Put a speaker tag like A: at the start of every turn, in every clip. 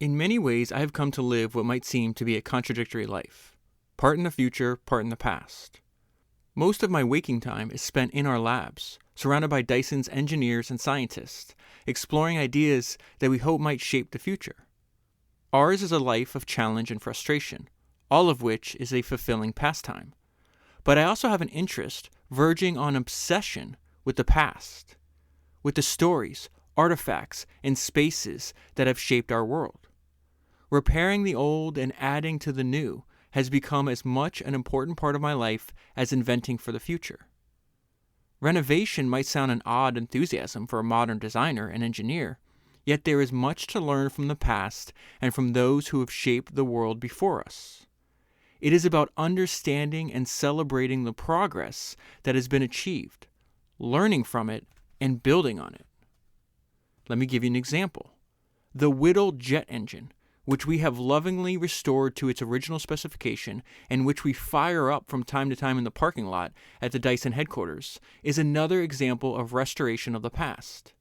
A: In many ways, I have come to live what might seem to be a contradictory life, part in the future, part in the past. Most of my waking time is spent in our labs, surrounded by Dyson's engineers and scientists, exploring ideas that we hope might shape the future. Ours is a life of challenge and frustration, all of which is a fulfilling pastime. But I also have an interest, verging on obsession, with the past, with the stories, artifacts, and spaces that have shaped our world. Repairing the old and adding to the new has become as much an important part of my life as inventing for the future. Renovation might sound an odd enthusiasm for a modern designer and engineer, yet there is much to learn from the past and from those who have shaped the world before us. It is about understanding and celebrating the progress that has been achieved, learning from it, and building on it. Let me give you an example. The Whittle jet engine, which we have lovingly restored to its original specification and which we fire up from time to time in the parking lot at the Dyson headquarters, is another example of restoration of the past.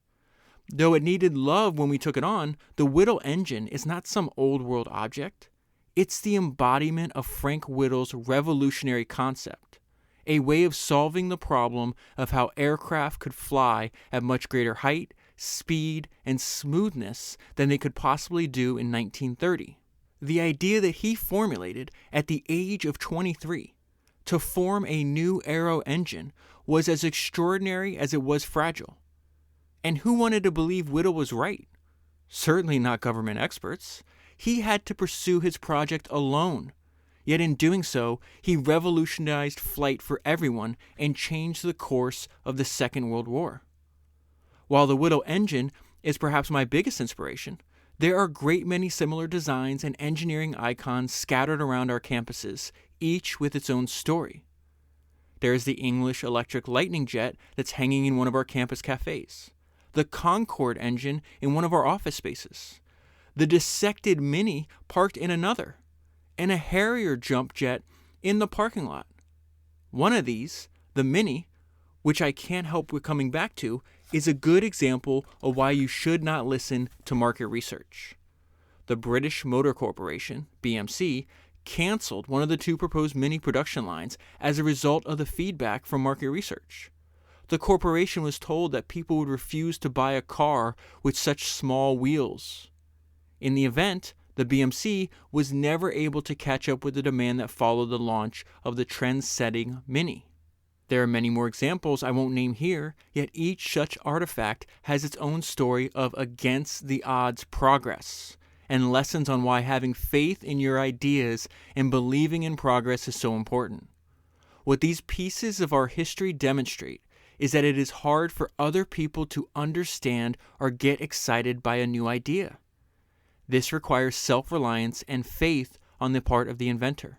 A: Though it needed love when we took it on, the Whittle engine is not some old world object. It's the embodiment of Frank Whittle's revolutionary concept, a way of solving the problem of how aircraft could fly at much greater height, speed, and smoothness than they could possibly do in 1930. The idea that he formulated at the age of 23 to form a new aero engine was as extraordinary as it was fragile. And who wanted to believe Whittle was right? Certainly not government experts. He had to pursue his project alone. Yet in doing so, he revolutionized flight for everyone and changed the course of the Second World War. While the Whittle engine is perhaps my biggest inspiration, there are a great many similar designs and engineering icons scattered around our campuses, each with its own story. There is the English electric lightning jet that's hanging in one of our campus cafes, the Concorde engine in one of our office spaces, the dissected Mini parked in another, and a Harrier jump jet in the parking lot. One of these, the Mini, which I can't help with coming back to, is a good example of why you should not listen to market research. The British Motor Corporation, BMC, canceled one of the two proposed Mini production lines as a result of the feedback from market research. The corporation was told that people would refuse to buy a car with such small wheels. In the event, the BMC was never able to catch up with the demand that followed the launch of the trend-setting Mini. There are many more examples I won't name here, yet each such artifact has its own story of against the odds progress, and lessons on why having faith in your ideas and believing in progress is so important. What these pieces of our history demonstrate is that it is hard for other people to understand or get excited by a new idea. This requires self-reliance and faith on the part of the inventor.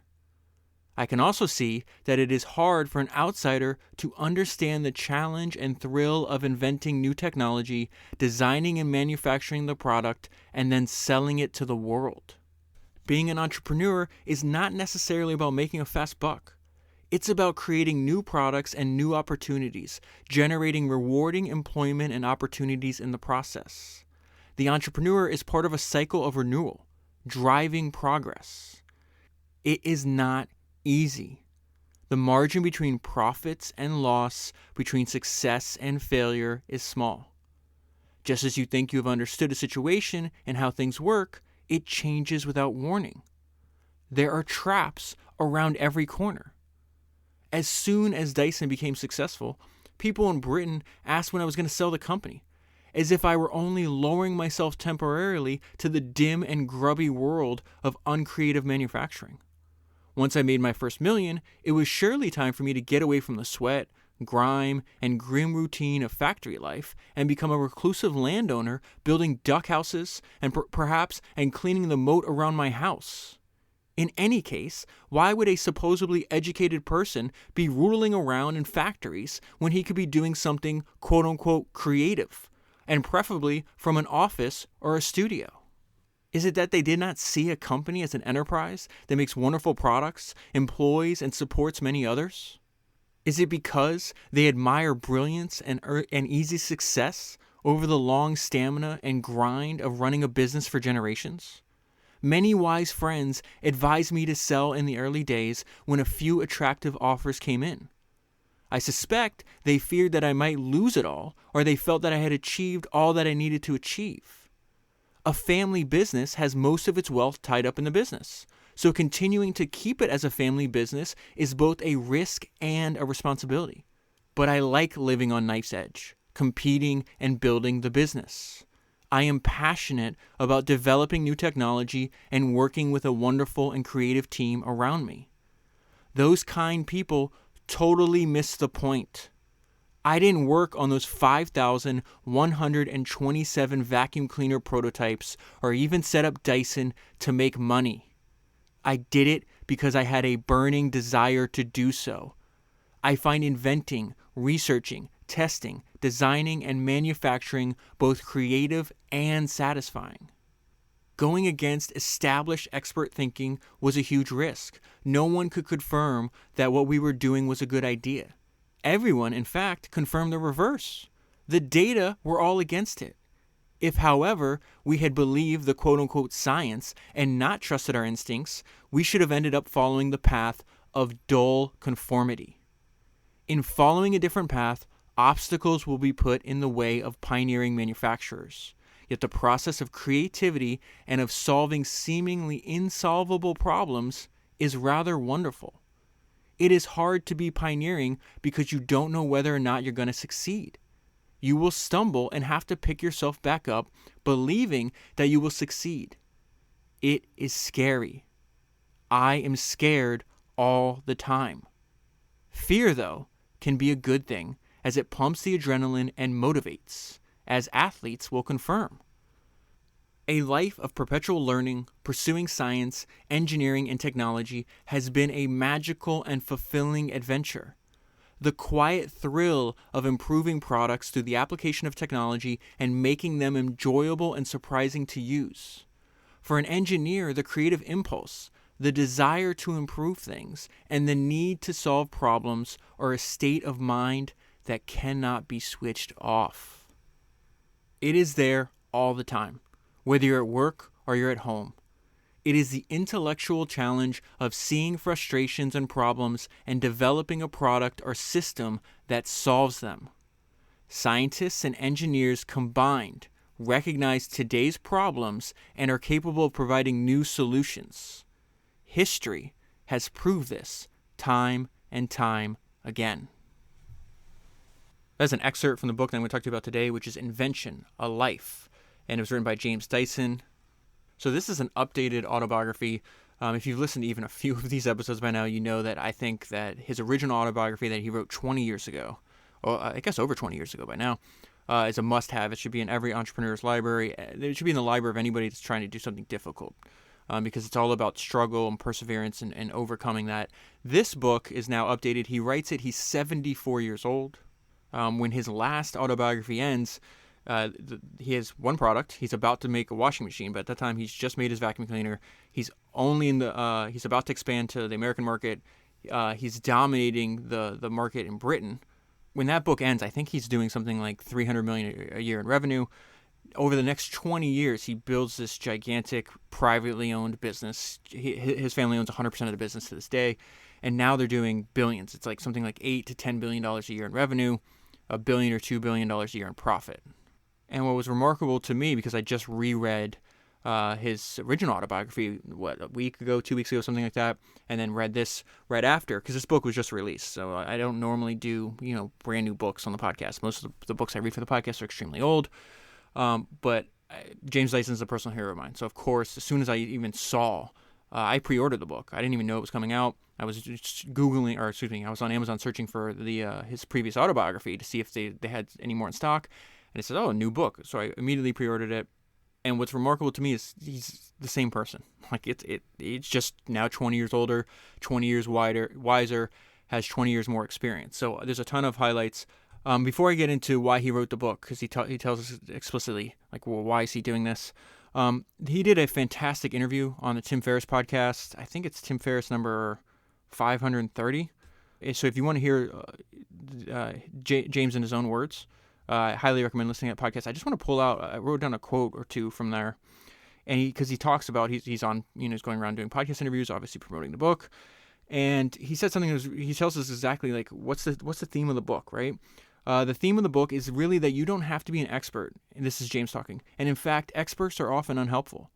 A: I can also see that it is hard for an outsider to understand the challenge and thrill of inventing new technology, designing and manufacturing the product, and then selling it to the world. Being an entrepreneur is not necessarily about making a fast buck. It's about creating new products and new opportunities, generating rewarding employment and opportunities in the process. The entrepreneur is part of a cycle of renewal, driving progress. It is not easy. The margin between profits and loss, between success and failure, is small. Just as you think you have understood a situation and how things work, it changes without warning. There are traps around every corner. As soon as Dyson became successful, people in Britain asked when I was going to sell the company, as if I were only lowering myself temporarily to the dim and grubby world of uncreative manufacturing. Once I made my first million, it was surely time for me to get away from the sweat, grime, and grim routine of factory life and become a reclusive landowner building duck houses and perhaps cleaning the moat around my house. In any case, why would a supposedly educated person be ruling around in factories when he could be doing something quote-unquote creative, and preferably from an office or a studio? Is it that they did not see a company as an enterprise that makes wonderful products, employs, and supports many others? Is it because they admire brilliance and easy success over the long stamina and grind of running a business for generations? Many wise friends advised me to sell in the early days when a few attractive offers came in. I suspect they feared that I might lose it all, or they felt that I had achieved all that I needed to achieve. A family business has most of its wealth tied up in the business, so continuing to keep it as a family business is both a risk and a responsibility. But I like living on knife's edge, competing and building the business. I am passionate about developing new technology and working with a wonderful and creative team around me. Those kind people totally missed the point. I didn't work on those 5,127 vacuum cleaner prototypes or even set up Dyson to make money. I did it because I had a burning desire to do so. I find inventing, researching, testing, designing, and manufacturing both creative and satisfying. Going against established expert thinking was a huge risk. No one could confirm that what we were doing was a good idea. Everyone, in fact, confirmed the reverse. The data were all against it. If, however, we had believed the quote-unquote science and not trusted our instincts, we should have ended up following the path of dull conformity. In following a different path, obstacles will be put in the way of pioneering manufacturers. Yet the process of creativity and of solving seemingly insolvable problems is rather wonderful. It is hard to be pioneering because you don't know whether or not you're going to succeed. You will stumble and have to pick yourself back up, believing that you will succeed. It is scary. I am scared all the time. Fear, though, can be a good thing as it pumps the adrenaline and motivates, as athletes will confirm. A life of perpetual learning, pursuing science, engineering, and technology has been a magical and fulfilling adventure. The quiet thrill of improving products through the application of technology and making them enjoyable and surprising to use. For an engineer, the creative impulse, the desire to improve things, and the need to solve problems are a state of mind that cannot be switched off. It is there all the time, whether you're at work or you're at home. It is the intellectual challenge of seeing frustrations and problems and developing a product or system that solves them. Scientists and engineers combined recognize today's problems and are capable of providing new solutions. History has proved this time and time again. That's an excerpt from the book that I'm going to talk to you about today, which is Invention, A Life, and it was written by James Dyson. So this is an updated autobiography. If you've listened to even a few of these episodes by now, you know that I think that his original autobiography that he wrote 20 years ago, or I guess over 20 years ago by now, is a must-have. It should be in every entrepreneur's library. It should be in the library of anybody that's trying to do something difficult, because it's all about struggle and perseverance and overcoming that. This book is now updated. He writes it. He's 74 years old. When his last autobiography ends, he has one product. He's about to make a washing machine, but at that time he's just made his vacuum cleaner. He's only in the. He's about to expand to the American market. He's dominating the market in Britain. When that book ends, I think he's doing something like $300 million a year in revenue. Over the next 20 years, he builds this gigantic privately owned business. His family owns 100% of the business to this day, and now they're doing billions. It's like something like $8 to $10 billion a year in revenue, $1 billion or $2 billion a year in profit. And what was remarkable to me, because I just reread his original autobiography, a week ago, 2 weeks ago, something like that, and then read this right after, because this book was just released. So I don't normally do, brand new books on the podcast. Most of the books I read for the podcast are extremely old. But James Dyson is a personal hero of mine. So of course, as soon as I even saw, I pre-ordered the book. I didn't even know it was coming out. I was just I was on Amazon searching for his previous autobiography to see if they had any more in stock. And it said, a new book. So I immediately pre-ordered it. And what's remarkable to me is he's the same person. Like it's just now 20 years older, 20 years wiser, has 20 years more experience. So there's a ton of highlights. Before I get into why he wrote the book, because he tells us explicitly, why is he doing this? He did a fantastic interview on the Tim Ferriss podcast. I think it's Tim Ferriss number 530. So if you want to hear James in his own words, I highly recommend listening to that podcast. I just want to pull out, I wrote down a quote or two from there. And because he talks about, he's on, he's going around doing podcast interviews, obviously promoting the book. And he said something, he tells us exactly like, what's the theme of the book, right? The theme of the book is really that you don't have to be an expert. And this is James talking. And in fact, experts are often unhelpful.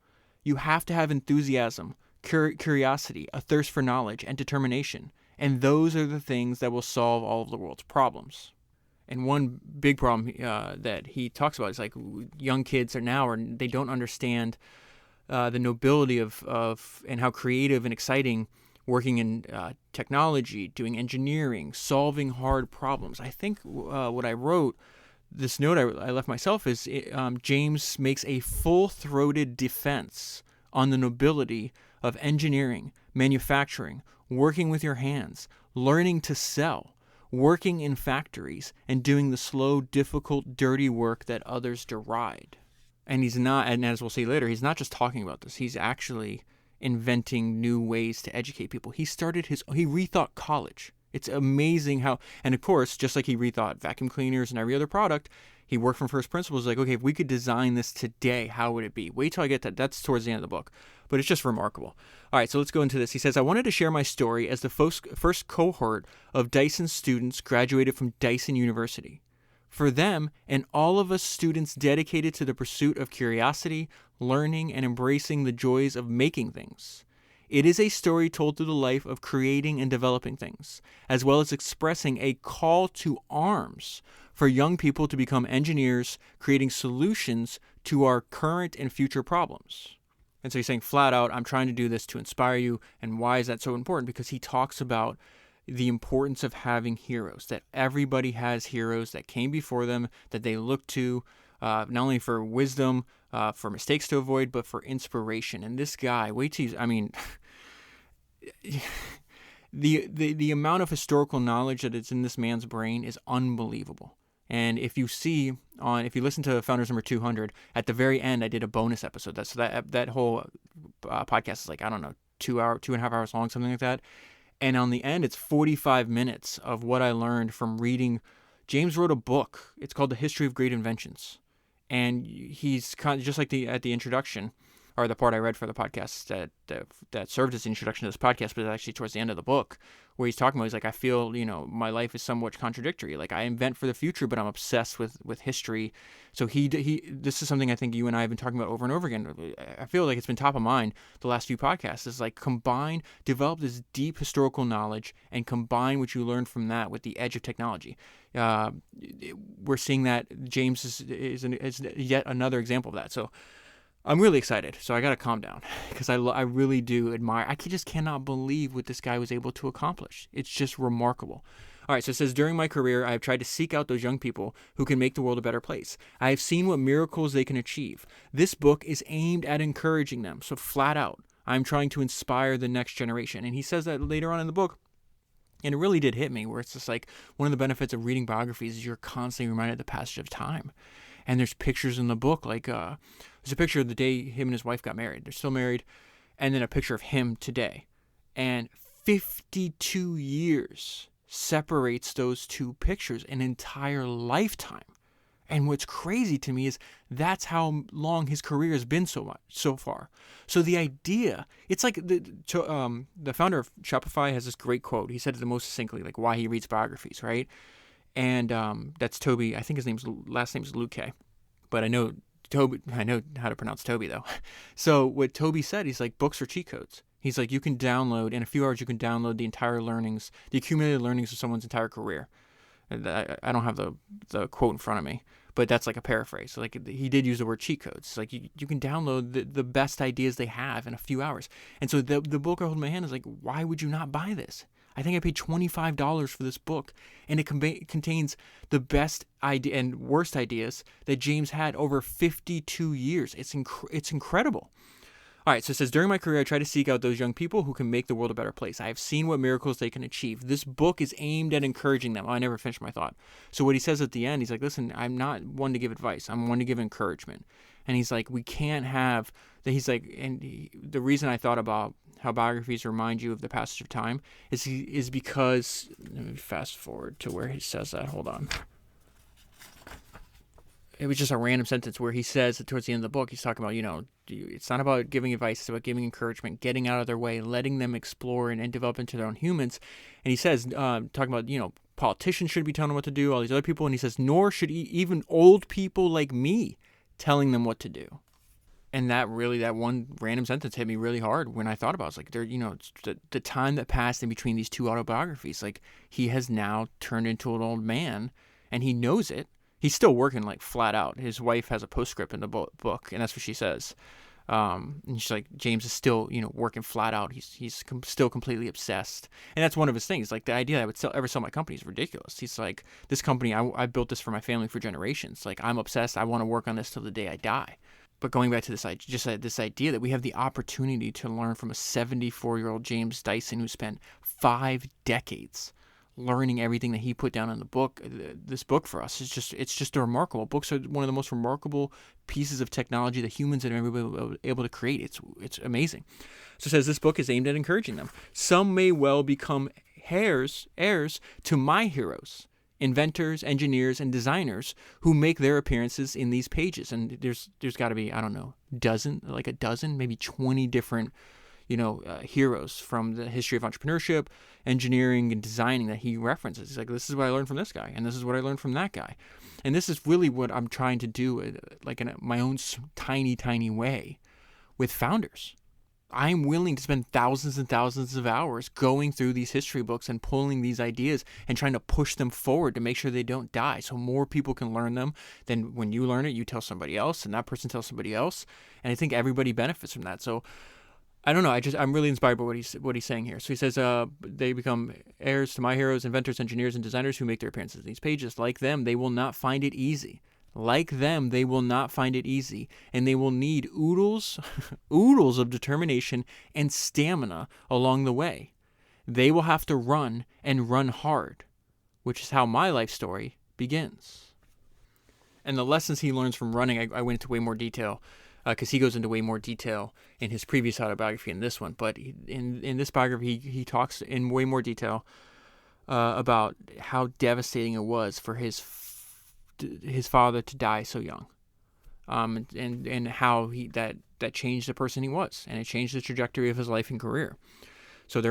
A: You have to have enthusiasm, curiosity, a thirst for knowledge, and determination. And those are the things that will solve all of the world's problems. And one big problem that he talks about is like young kids they don't understand the nobility of and how creative and exciting working in technology, doing engineering, solving hard problems. I think what I wrote, this note I left myself is James makes a full-throated defense on the nobility of engineering, manufacturing, working with your hands, learning to sell, working in factories, and doing the slow, difficult, dirty work that others deride. And he's not, and as we'll see later, he's not just talking about this. He's actually inventing new ways to educate people. He rethought college. It's amazing how, and of course, just like he rethought vacuum cleaners and every other product, he worked from first principles. Like, okay, if we could design this today, how would it be? Wait till I get that. That's towards the end of the book. But it's just remarkable. All right, so let's go into this. He says, I wanted to share my story as the first cohort of Dyson students graduated from Dyson University. For them, and all of us students dedicated to the pursuit of curiosity, learning, and embracing the joys of making things. It is a story told through the life of creating and developing things, as well as expressing a call to arms for young people to become engineers, creating solutions to our current and future problems. And so he's saying flat out, I'm trying to do this to inspire you. And why is that so important? Because he talks about the importance of having heroes, that everybody has heroes that came before them, that they look to, not only for wisdom, for mistakes to avoid, but for inspiration. And this guy, the amount of historical knowledge that is in this man's brain is unbelievable. And if you listen to Founders number 200, at the very end, I did a bonus episode. That whole podcast is like, I don't know, 2.5 hours long, something like that. And on the end, it's 45 minutes of what I learned from reading. James wrote a book. It's called The History of Great Inventions. And he's kind of just like at the introduction, or the part I read for the podcast that served as the introduction to this podcast, but it's actually towards the end of the book, where he's talking about, he's like, I feel, my life is somewhat contradictory. Like, I invent for the future, but I'm obsessed with history. So this is something I think you and I have been talking about over and over again. I feel like it's been top of mind the last few podcasts, is like develop this deep historical knowledge and combine what you learned from that with the edge of technology. We're seeing that James is yet another example of that. So I'm really excited, so I got to calm down because I really do admire. I just cannot believe what this guy was able to accomplish. It's just remarkable. All right, so it says, during my career, I have tried to seek out those young people who can make the world a better place. I have seen what miracles they can achieve. This book is aimed at encouraging them, so flat out, I'm trying to inspire the next generation. And he says that later on in the book, and it really did hit me, where it's just like, one of the benefits of reading biographies is you're constantly reminded of the passage of time. And there's pictures in the book, like there's a picture of the day him and his wife got married. They're still married. And then a picture of him today. And 52 years separates those two pictures, an entire lifetime. And what's crazy to me is that's how long his career has been so far. So the idea, it's like the founder of Shopify has this great quote. He said it the most succinctly, like why he reads biographies, right? And that's Toby. I think his last name is Luke, but I know how to pronounce Toby though. So what Toby said, he's like, books are cheat codes. He's like, you can download in a few hours. You can download the accumulated learnings of someone's entire career. I don't have the quote in front of me, but that's like a paraphrase. So like he did use the word cheat codes. Like you can download the best ideas they have in a few hours. And so the book I hold in my hand is like, why would you not buy this? I think I paid $25 for this book, and it contains the best idea and worst ideas that James had over 52 years. It's incredible. All right, so it says, during my career, I try to seek out those young people who can make the world a better place. I have seen what miracles they can achieve. This book is aimed at encouraging them. Oh, I never finished my thought. So what he says at the end, he's like, listen, I'm not one to give advice. I'm one to give encouragement. And he's like, we can't have, he's like, the reason I thought about how biographies remind you of the passage of time is because, let me fast forward to where he says that. Hold on. It was just a random sentence where he says that towards the end of the book, he's talking about, it's not about giving advice, it's about giving encouragement, getting out of their way, letting them explore and develop into their own humans. And he says, talking about, politicians should be telling them what to do, all these other people, and he says, nor should even old people like me telling them what to do. And that one random sentence hit me really hard when I thought about it. It's like, it's the time that passed in between these two autobiographies, like he has now turned into an old man and he knows it. He's still working like flat out. His wife has a postscript in the book, and that's what she says. And she's like, James is still, working flat out. He's still completely obsessed. And that's one of his things. Like, the idea that I would ever sell my company is ridiculous. He's like, this company, I built this for my family for generations. Like, I'm obsessed. I want to work on this till the day I die. But going back to this idea that we have the opportunity to learn from a 74-year-old James Dyson who spent 5 decades learning everything that he put down in the book, this book for us, it's just a remarkable. Books are one of the most remarkable pieces of technology that humans have ever been able to create. It's amazing. So it says this book is aimed at encouraging them. Some may well become heirs to my heroes, inventors, engineers, and designers who make their appearances in these pages. And there's got to be, I don't know, a dozen, maybe 20 different heroes from the history of entrepreneurship, engineering, and designing that he references. He's like, this is what I learned from this guy, and this is what I learned from that guy. And this is really what I'm trying to do, like in my own tiny way with founders. I'm willing to spend thousands and thousands of hours going through these history books and pulling these ideas and trying to push them forward to make sure they don't die, so more people can learn them. Then when you learn it, you tell somebody else, and that person tells somebody else. And I think everybody benefits from that. So I don't know. I'm really inspired by what he's saying here. So he says, they become heirs to my heroes, inventors, engineers, and designers who make their appearances in these pages. Like them, they will not find it easy. And they will need oodles of determination and stamina along the way. They will have to run and run hard, which is how my life story begins. And the lessons he learns from running, I went into way more detail, because he goes into way more detail in his previous autobiography and this one. But in this biography, he talks in way more detail about how devastating it was for his father to die so young, and how that changed the person he was, and it changed the trajectory of his life and career. So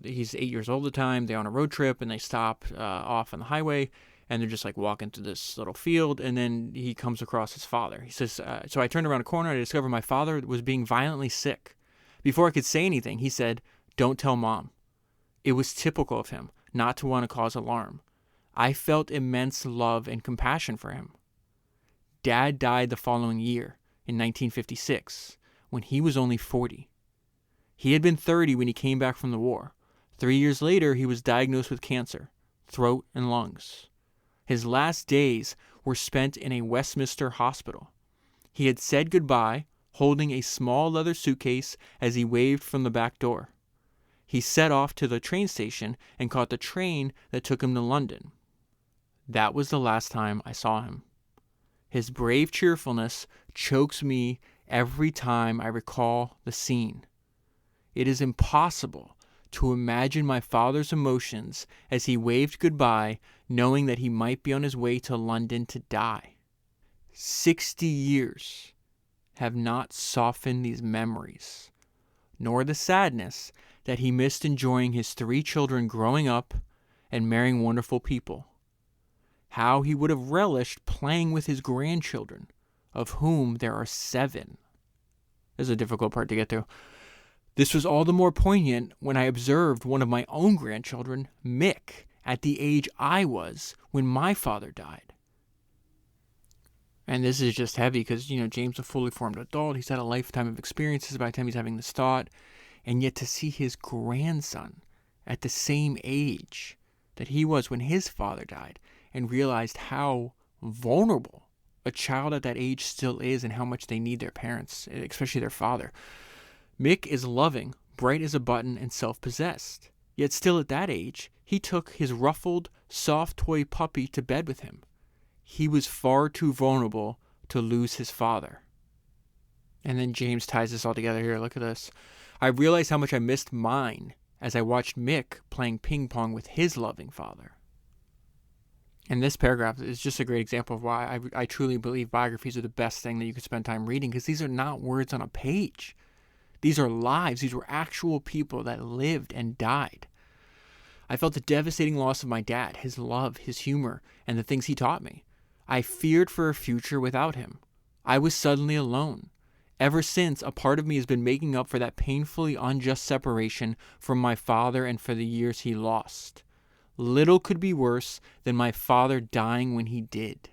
A: he's 8 years old at the time. They're on a road trip, and they stop off on the highway. And they're just like walking through this little field, and then he comes across his father. He says, so I turned around a corner and I discovered my father was being violently sick. Before I could say anything, he said, "Don't tell Mom." It was typical of him not to want to cause alarm. I felt immense love and compassion for him. Dad died the following year, in 1956, when he was only 40. He had been 30 when he came back from the war. 3 years later, he was diagnosed with cancer, throat and lungs. His last days were spent in a Westminster hospital. He had said goodbye, holding a small leather suitcase as he waved from the back door. He set off to the train station and caught the train that took him to London. That was the last time I saw him. His brave cheerfulness chokes me every time I recall the scene. It is impossible to imagine my father's emotions as he waved goodbye, knowing that he might be on his way to London to die. 60 years have not softened these memories, nor the sadness that he missed enjoying his 3 children growing up and marrying wonderful people. How he would have relished playing with his grandchildren, of whom there are 7. This is a difficult part to get to. This was all the more poignant when I observed one of my own grandchildren, Mick, at the age I was when my father died. And this is just heavy because, James is a fully formed adult. He's had a lifetime of experiences by the time he's having this thought. And yet to see his grandson at the same age that he was when his father died, and realized how vulnerable a child at that age still is and how much they need their parents, especially their father. Mick is loving, bright as a button, and self-possessed. Yet still at that age, he took his ruffled, soft toy puppy to bed with him. He was far too vulnerable to lose his father. And then James ties this all together here. Look at this. I realized how much I missed mine as I watched Mick playing ping pong with his loving father. And this paragraph is just a great example of why I truly believe biographies are the best thing that you could spend time reading, because these are not words on a page. These are lives. These were actual people that lived and died. I felt the devastating loss of my dad, his love, his humor, and the things he taught me. I feared for a future without him. I was suddenly alone. Ever since, a part of me has been making up for that painfully unjust separation from my father and for the years he lost. Little could be worse than my father dying when he did.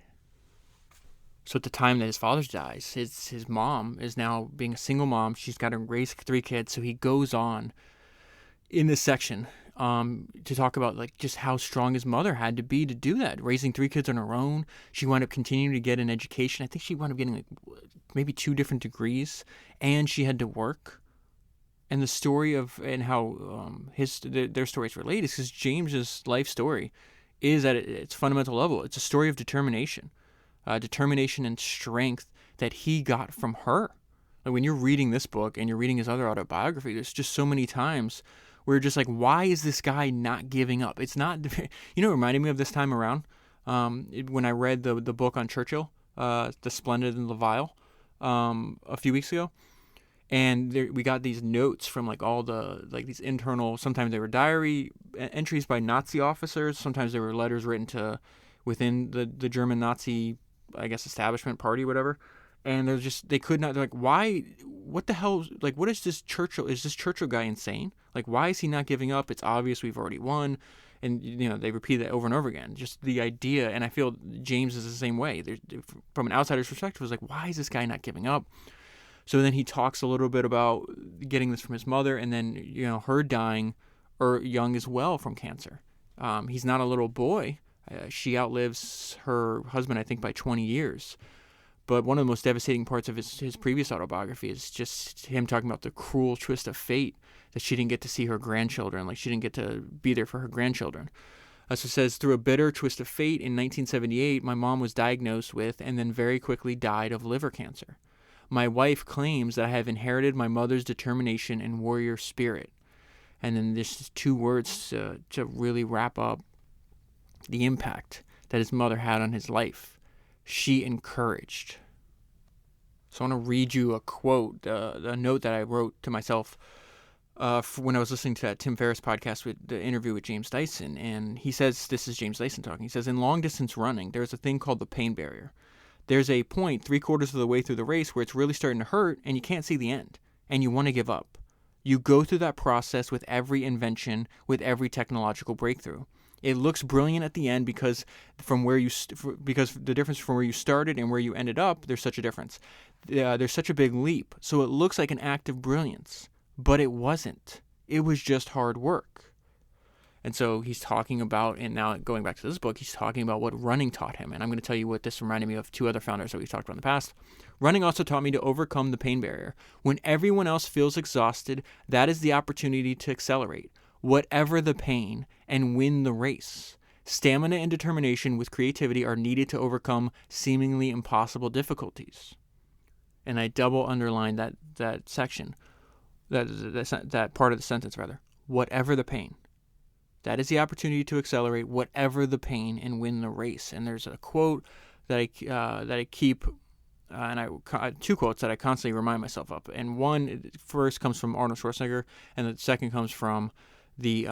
A: So at the time that his father dies, his mom is now being a single mom. She's got to raise 3 kids. So he goes on in this section to talk about like just how strong his mother had to be to do that, raising 3 kids on her own. She wound up continuing to get an education. I think she wound up getting like maybe 2 different degrees, and she had to work. And the story of and how their stories relate is because James's life story is at its fundamental level. It's a story of determination and strength that he got from her. Like when you're reading this book and you're reading his other autobiography, there's just so many times where you're just like, why is this guy not giving up? It's not, it reminded me of this time around when I read the book on Churchill, The Splendid and the Vile, a few weeks ago. And we got these notes from like all the like these internal. Sometimes they were diary entries by Nazi officers. Sometimes they were letters written to within the German Nazi, I guess, establishment party, whatever. And they could not. They're like, why? What the hell? Like, what is this Churchill? Is this Churchill guy insane? Like, why is he not giving up? It's obvious we've already won. And they repeat that over and over again. Just the idea, and I feel James is the same way. From an outsider's perspective, it was like, why is this guy not giving up? So then he talks a little bit about getting this from his mother, and then her dying young as well from cancer. He's not a little boy. She outlives her husband, I think, by 20 years. But one of the most devastating parts of his previous autobiography is just him talking about the cruel twist of fate that she didn't get to see her grandchildren, like she didn't get to be there for her grandchildren. So it says, through a bitter twist of fate, in 1978, my mom was diagnosed with and then very quickly died of liver cancer. My wife claims that I have inherited my mother's determination and warrior spirit. And then there's 2 words to really wrap up the impact that his mother had on his life. She encouraged. So I want to read you a quote, a note that I wrote to myself when I was listening to that Tim Ferriss podcast with the interview with James Dyson. And he says, this is James Dyson talking. He says, in long distance running, there's a thing called the pain barrier. There's a point 3/4 of the way through the race where it's really starting to hurt and you can't see the end and you want to give up. You go through that process with every invention, with every technological breakthrough. It looks brilliant at the end because the difference from where you started and where you ended up, there's such a difference. There's such a big leap. So it looks like an act of brilliance, but it wasn't. It was just hard work. And so he's talking about, and now going back to this book, he's talking about what running taught him. And I'm going to tell you what this reminded me of 2 other founders that we've talked about in the past. Running also taught me to overcome the pain barrier. When everyone else feels exhausted, that is the opportunity to accelerate, whatever the pain, and win the race. Stamina and determination with creativity are needed to overcome seemingly impossible difficulties. And I double underlined that section, that part of the sentence rather. Whatever the pain. That is the opportunity to accelerate whatever the pain and win the race. And there's a quote that I keep, and 2 quotes that I constantly remind myself of. And one first comes from Arnold Schwarzenegger, and the second comes from the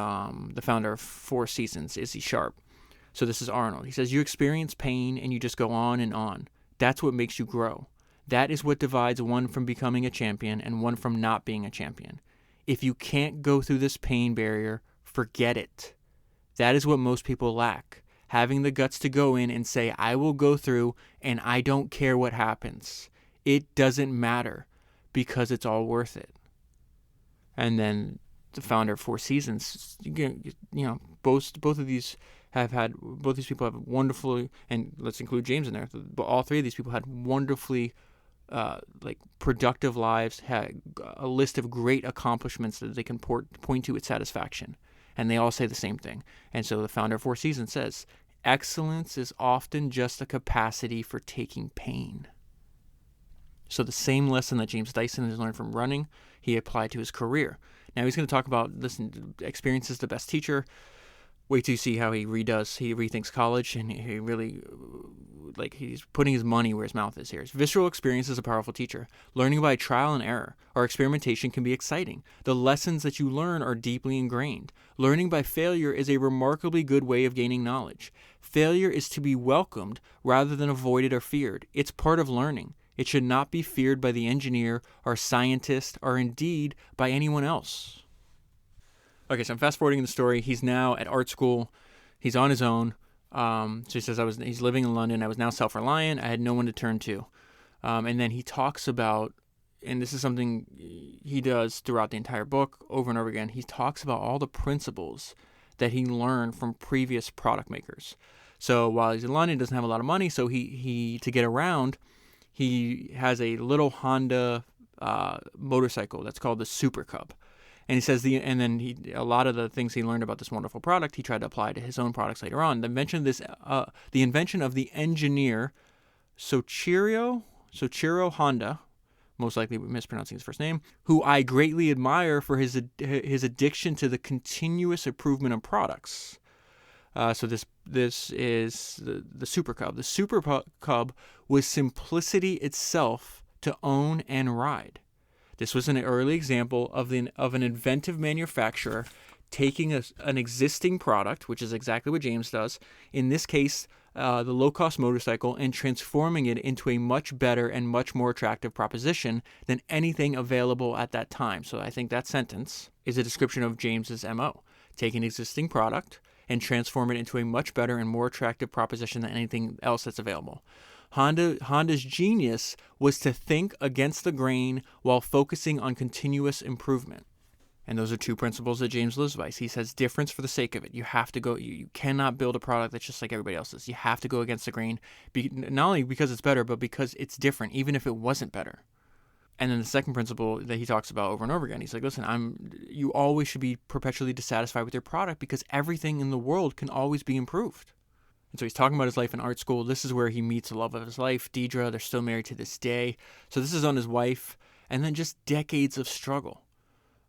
A: founder of 4 Seasons, Izzy Sharp. So this is Arnold. He says, you experience pain and you just go on and on. That's what makes you grow. That is what divides one from becoming a champion and one from not being a champion. If you can't go through this pain barrier, forget it. That is what most people lack. Having the guts to go in and say, I will go through and I don't care what happens. It doesn't matter because it's all worth it. And then the founder of 4 Seasons, both of these people have wonderfully, and let's include James in there, but all 3 of these people had wonderfully productive lives, had a list of great accomplishments that they can point to with satisfaction. And they all say the same thing. And so the founder of 4 Seasons says, excellence is often just a capacity for taking pain. So the same lesson that James Dyson has learned from running, he applied to his career. Now he's going to talk about, experience is the best teacher. Wait till you see how he rethinks college, and he really, like, he's putting his money where his mouth is here. Visceral experience is a powerful teacher. Learning by trial and error or experimentation can be exciting. The lessons that you learn are deeply ingrained. Learning by failure is a remarkably good way of gaining knowledge. Failure is to be welcomed rather than avoided or feared. It's part of learning. It should not be feared by the engineer or scientist or indeed by anyone else. Okay, so I'm fast forwarding the story. He's now at art school. He's on his own. So he says, he's living in London. I was now self-reliant. I had no one to turn to. And then he talks about, and this is something he does throughout the entire book over and over again, he talks about all the principles that he learned from previous product makers. So while he's in London, he doesn't have a lot of money. So he to get around, he has a little Honda motorcycle that's called the Super Cub. And he says a lot of the things he learned about this wonderful product he tried to apply to his own products later on. The invention of the engineer Soichiro Honda, most likely mispronouncing his first name, who I greatly admire for his addiction to the continuous improvement of products. So this is the Super Cub. The Super Cub was simplicity itself to own and ride. This was an early example of an inventive manufacturer taking an existing product, which is exactly what James does, in this case, the low-cost motorcycle, and transforming it into a much better and much more attractive proposition than anything available at that time. So I think that sentence is a description of James's MO. Take an existing product and transform it into a much better and more attractive proposition than anything else that's available. Honda's genius was to think against the grain while focusing on continuous improvement. And those are two principles that James lives by. He says difference for the sake of it. You have to go. You cannot build a product that's just like everybody else's. You have to go against the grain, not only because it's better, but because it's different, even if it wasn't better. And then the second principle that he talks about over and over again, he's like, listen, you always should be perpetually dissatisfied with your product because everything in the world can always be improved. And so he's talking about his life in art school. This is where he meets the love of his life, Deidre. They're still married to this day. So this is on his wife. And then just decades of struggle.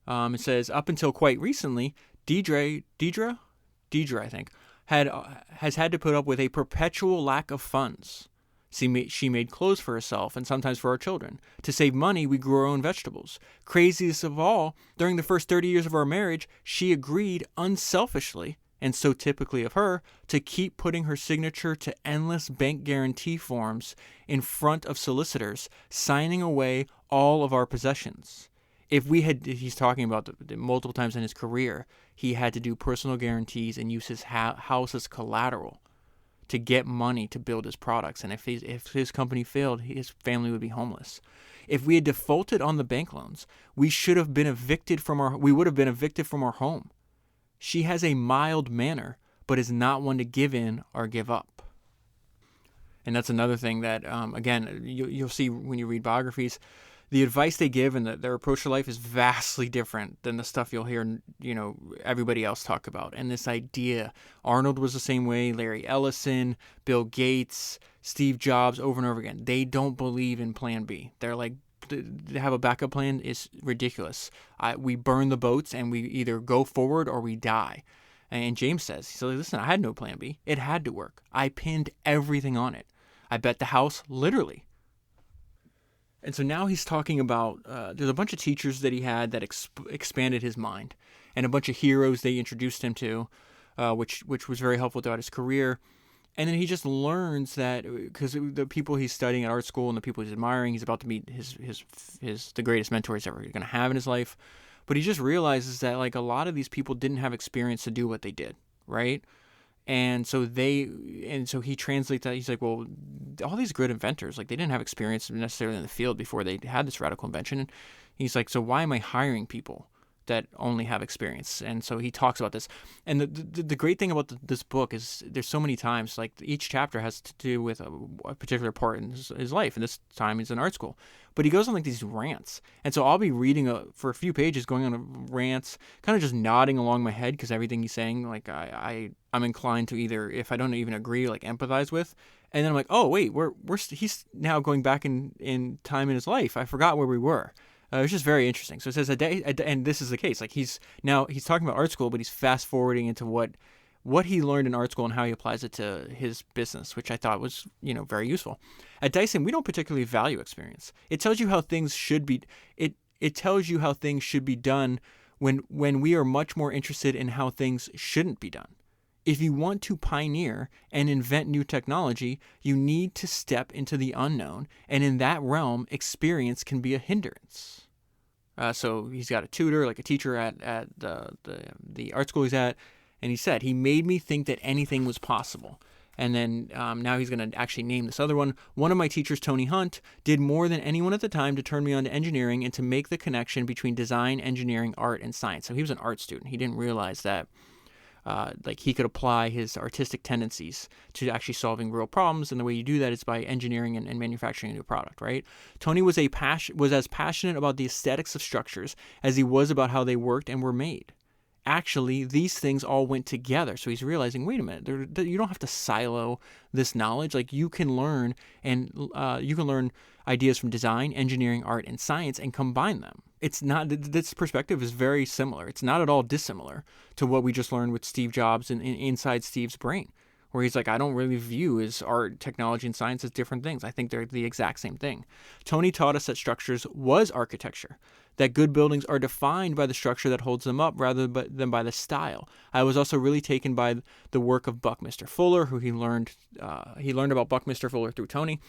A: It says, up until quite recently, Deidre, I think, has had to put up with a perpetual lack of funds. She made clothes for herself and sometimes for our children. To save money, we grew our own vegetables. Craziest of all, during the first 30 years of our marriage, she agreed unselfishly, and so typically of her, to keep putting her signature to endless bank guarantee forms in front of solicitors, signing away all of our possessions. He's talking about the multiple times in his career, he had to do personal guarantees and use his house as collateral to get money to build his products. And if his company failed, his family would be homeless. If we had defaulted on the bank loans, we would have been evicted from our home. She has a mild manner, but is not one to give in or give up. And that's another thing that, again, you'll see when you read biographies, the advice they give and their approach to life is vastly different than the stuff you'll hear, everybody else talk about. And this idea, Arnold was the same way, Larry Ellison, Bill Gates, Steve Jobs, over and over again. They don't believe in plan B. They're like, to have a backup plan is ridiculous. We burn the boats and we either go forward or we die. And James says, listen, I had no plan B. It had to work. I pinned everything on it. I bet the house, literally. And so now he's talking about, there's a bunch of teachers that he had that expanded his mind, and a bunch of heroes they introduced him to, which was very helpful throughout his career. And then he just learns that because the people he's studying at art school and the people he's admiring, he's about to meet the greatest mentor he's ever going to have in his life. But he just realizes that like a lot of these people didn't have experience to do what they did, right? And so he translates that. He's like, well, all these great inventors, like they didn't have experience necessarily in the field before they had this radical invention. And he's like, so why am I hiring people that only have experience? And so he talks about this. And the great thing about this book is there's so many times, like each chapter has to do with a particular part in his life. And this time he's in art school. But he goes on like these rants. And so I'll be reading for a few pages, going on rants, kind of just nodding along my head because everything he's saying, like I'm inclined to either, if I don't even agree, like empathize with. And then I'm like, oh, wait, he's now going back in time in his life. I forgot where we were. It's just very interesting. So it says and this is the case. Like he's talking about art school, but he's fast forwarding into what what he learned in art school and how he applies it to his business, which I thought was, very useful. At Dyson, we don't particularly value experience. It tells you how things should be. It tells you how things should be done when we are much more interested in how things shouldn't be done. If you want to pioneer and invent new technology, you need to step into the unknown, and in that realm, experience can be a hindrance. So he's got a tutor, like a teacher at the art school he's at, and he said, he made me think that anything was possible. And then now he's going to actually name this other one. One of my teachers, Tony Hunt, did more than anyone at the time to turn me on to engineering and to make the connection between design, engineering, art, and science. So he was an art student. He didn't realize that he could apply his artistic tendencies to actually solving real problems, and the way you do that is by engineering and manufacturing a new product, right? Tony was as passionate about the aesthetics of structures as he was about how they worked and were made. Actually, these things all went together. So he's realizing, wait a minute, you don't have to silo this knowledge. Like you can learn ideas from design, engineering, art, and science and combine them. It's not, this perspective is very similar. It's not at all dissimilar to what we just learned with Steve Jobs and inside Steve's brain, where he's like, I don't really view his art, technology, and science as different things. I think they're the exact same thing. Tony taught us that structures was architecture, that good buildings are defined by the structure that holds them up rather than by the style. I was also really taken by the work of Buckminster Fuller, who he learned about Buckminster Fuller through Tony.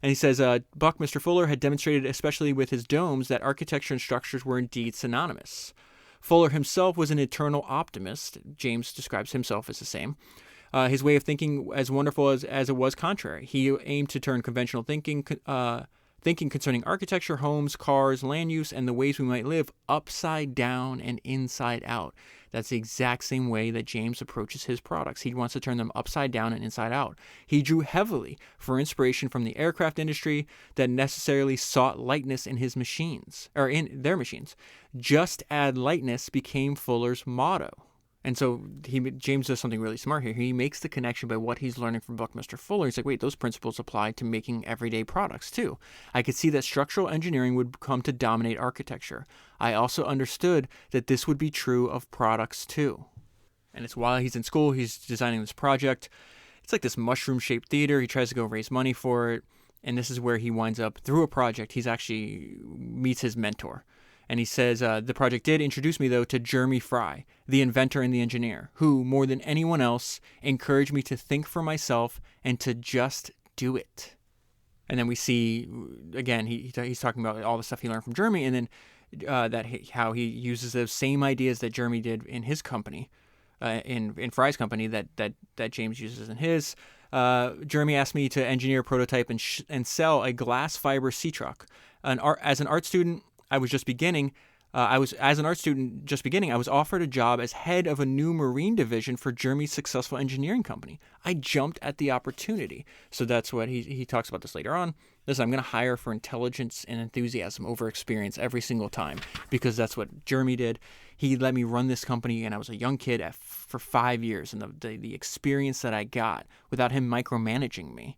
A: And he says, Buckminster Fuller had demonstrated, especially with his domes, that architecture and structures were indeed synonymous. Fuller himself was an eternal optimist. James describes himself as the same. His way of thinking, as wonderful as it was contrary. He aimed to turn conventional thinking concerning architecture, homes, cars, land use, and the ways we might live upside down and inside out. That's the exact same way that James approaches his products. He wants to turn them upside down and inside out. He drew heavily for inspiration from the aircraft industry that necessarily sought lightness in his machines, or in their machines. Just add lightness became Fuller's motto. And so James does something really smart here. He makes the connection by what he's learning from Buckminster Fuller. He's like, wait, those principles apply to making everyday products too. I could see that structural engineering would come to dominate architecture. I also understood that this would be true of products too. And it's while he's in school, he's designing this project. It's like this mushroom-shaped theater. He tries to go raise money for it. And this is where he winds up, through a project, he's actually meets his mentor. And he says, the project did introduce me, though, to Jeremy Fry, the inventor and the engineer, who, more than anyone else, encouraged me to think for myself and to just do it. And then we see, again, he's talking about all the stuff he learned from Jeremy, and then how he uses those same ideas that Jeremy did in his company, in Fry's company, that James uses in his. Jeremy asked me to engineer, prototype, and sell a glass fiber sea truck. As an art student, I was offered a job as head of a new marine division for Jeremy's successful engineering company. I jumped at the opportunity. So that's what he talks about this later on. Listen, I'm going to hire for intelligence and enthusiasm over experience every single time, because that's what Jeremy did. He let me run this company, and I was a young kid for 5 years, and the experience that I got without him micromanaging me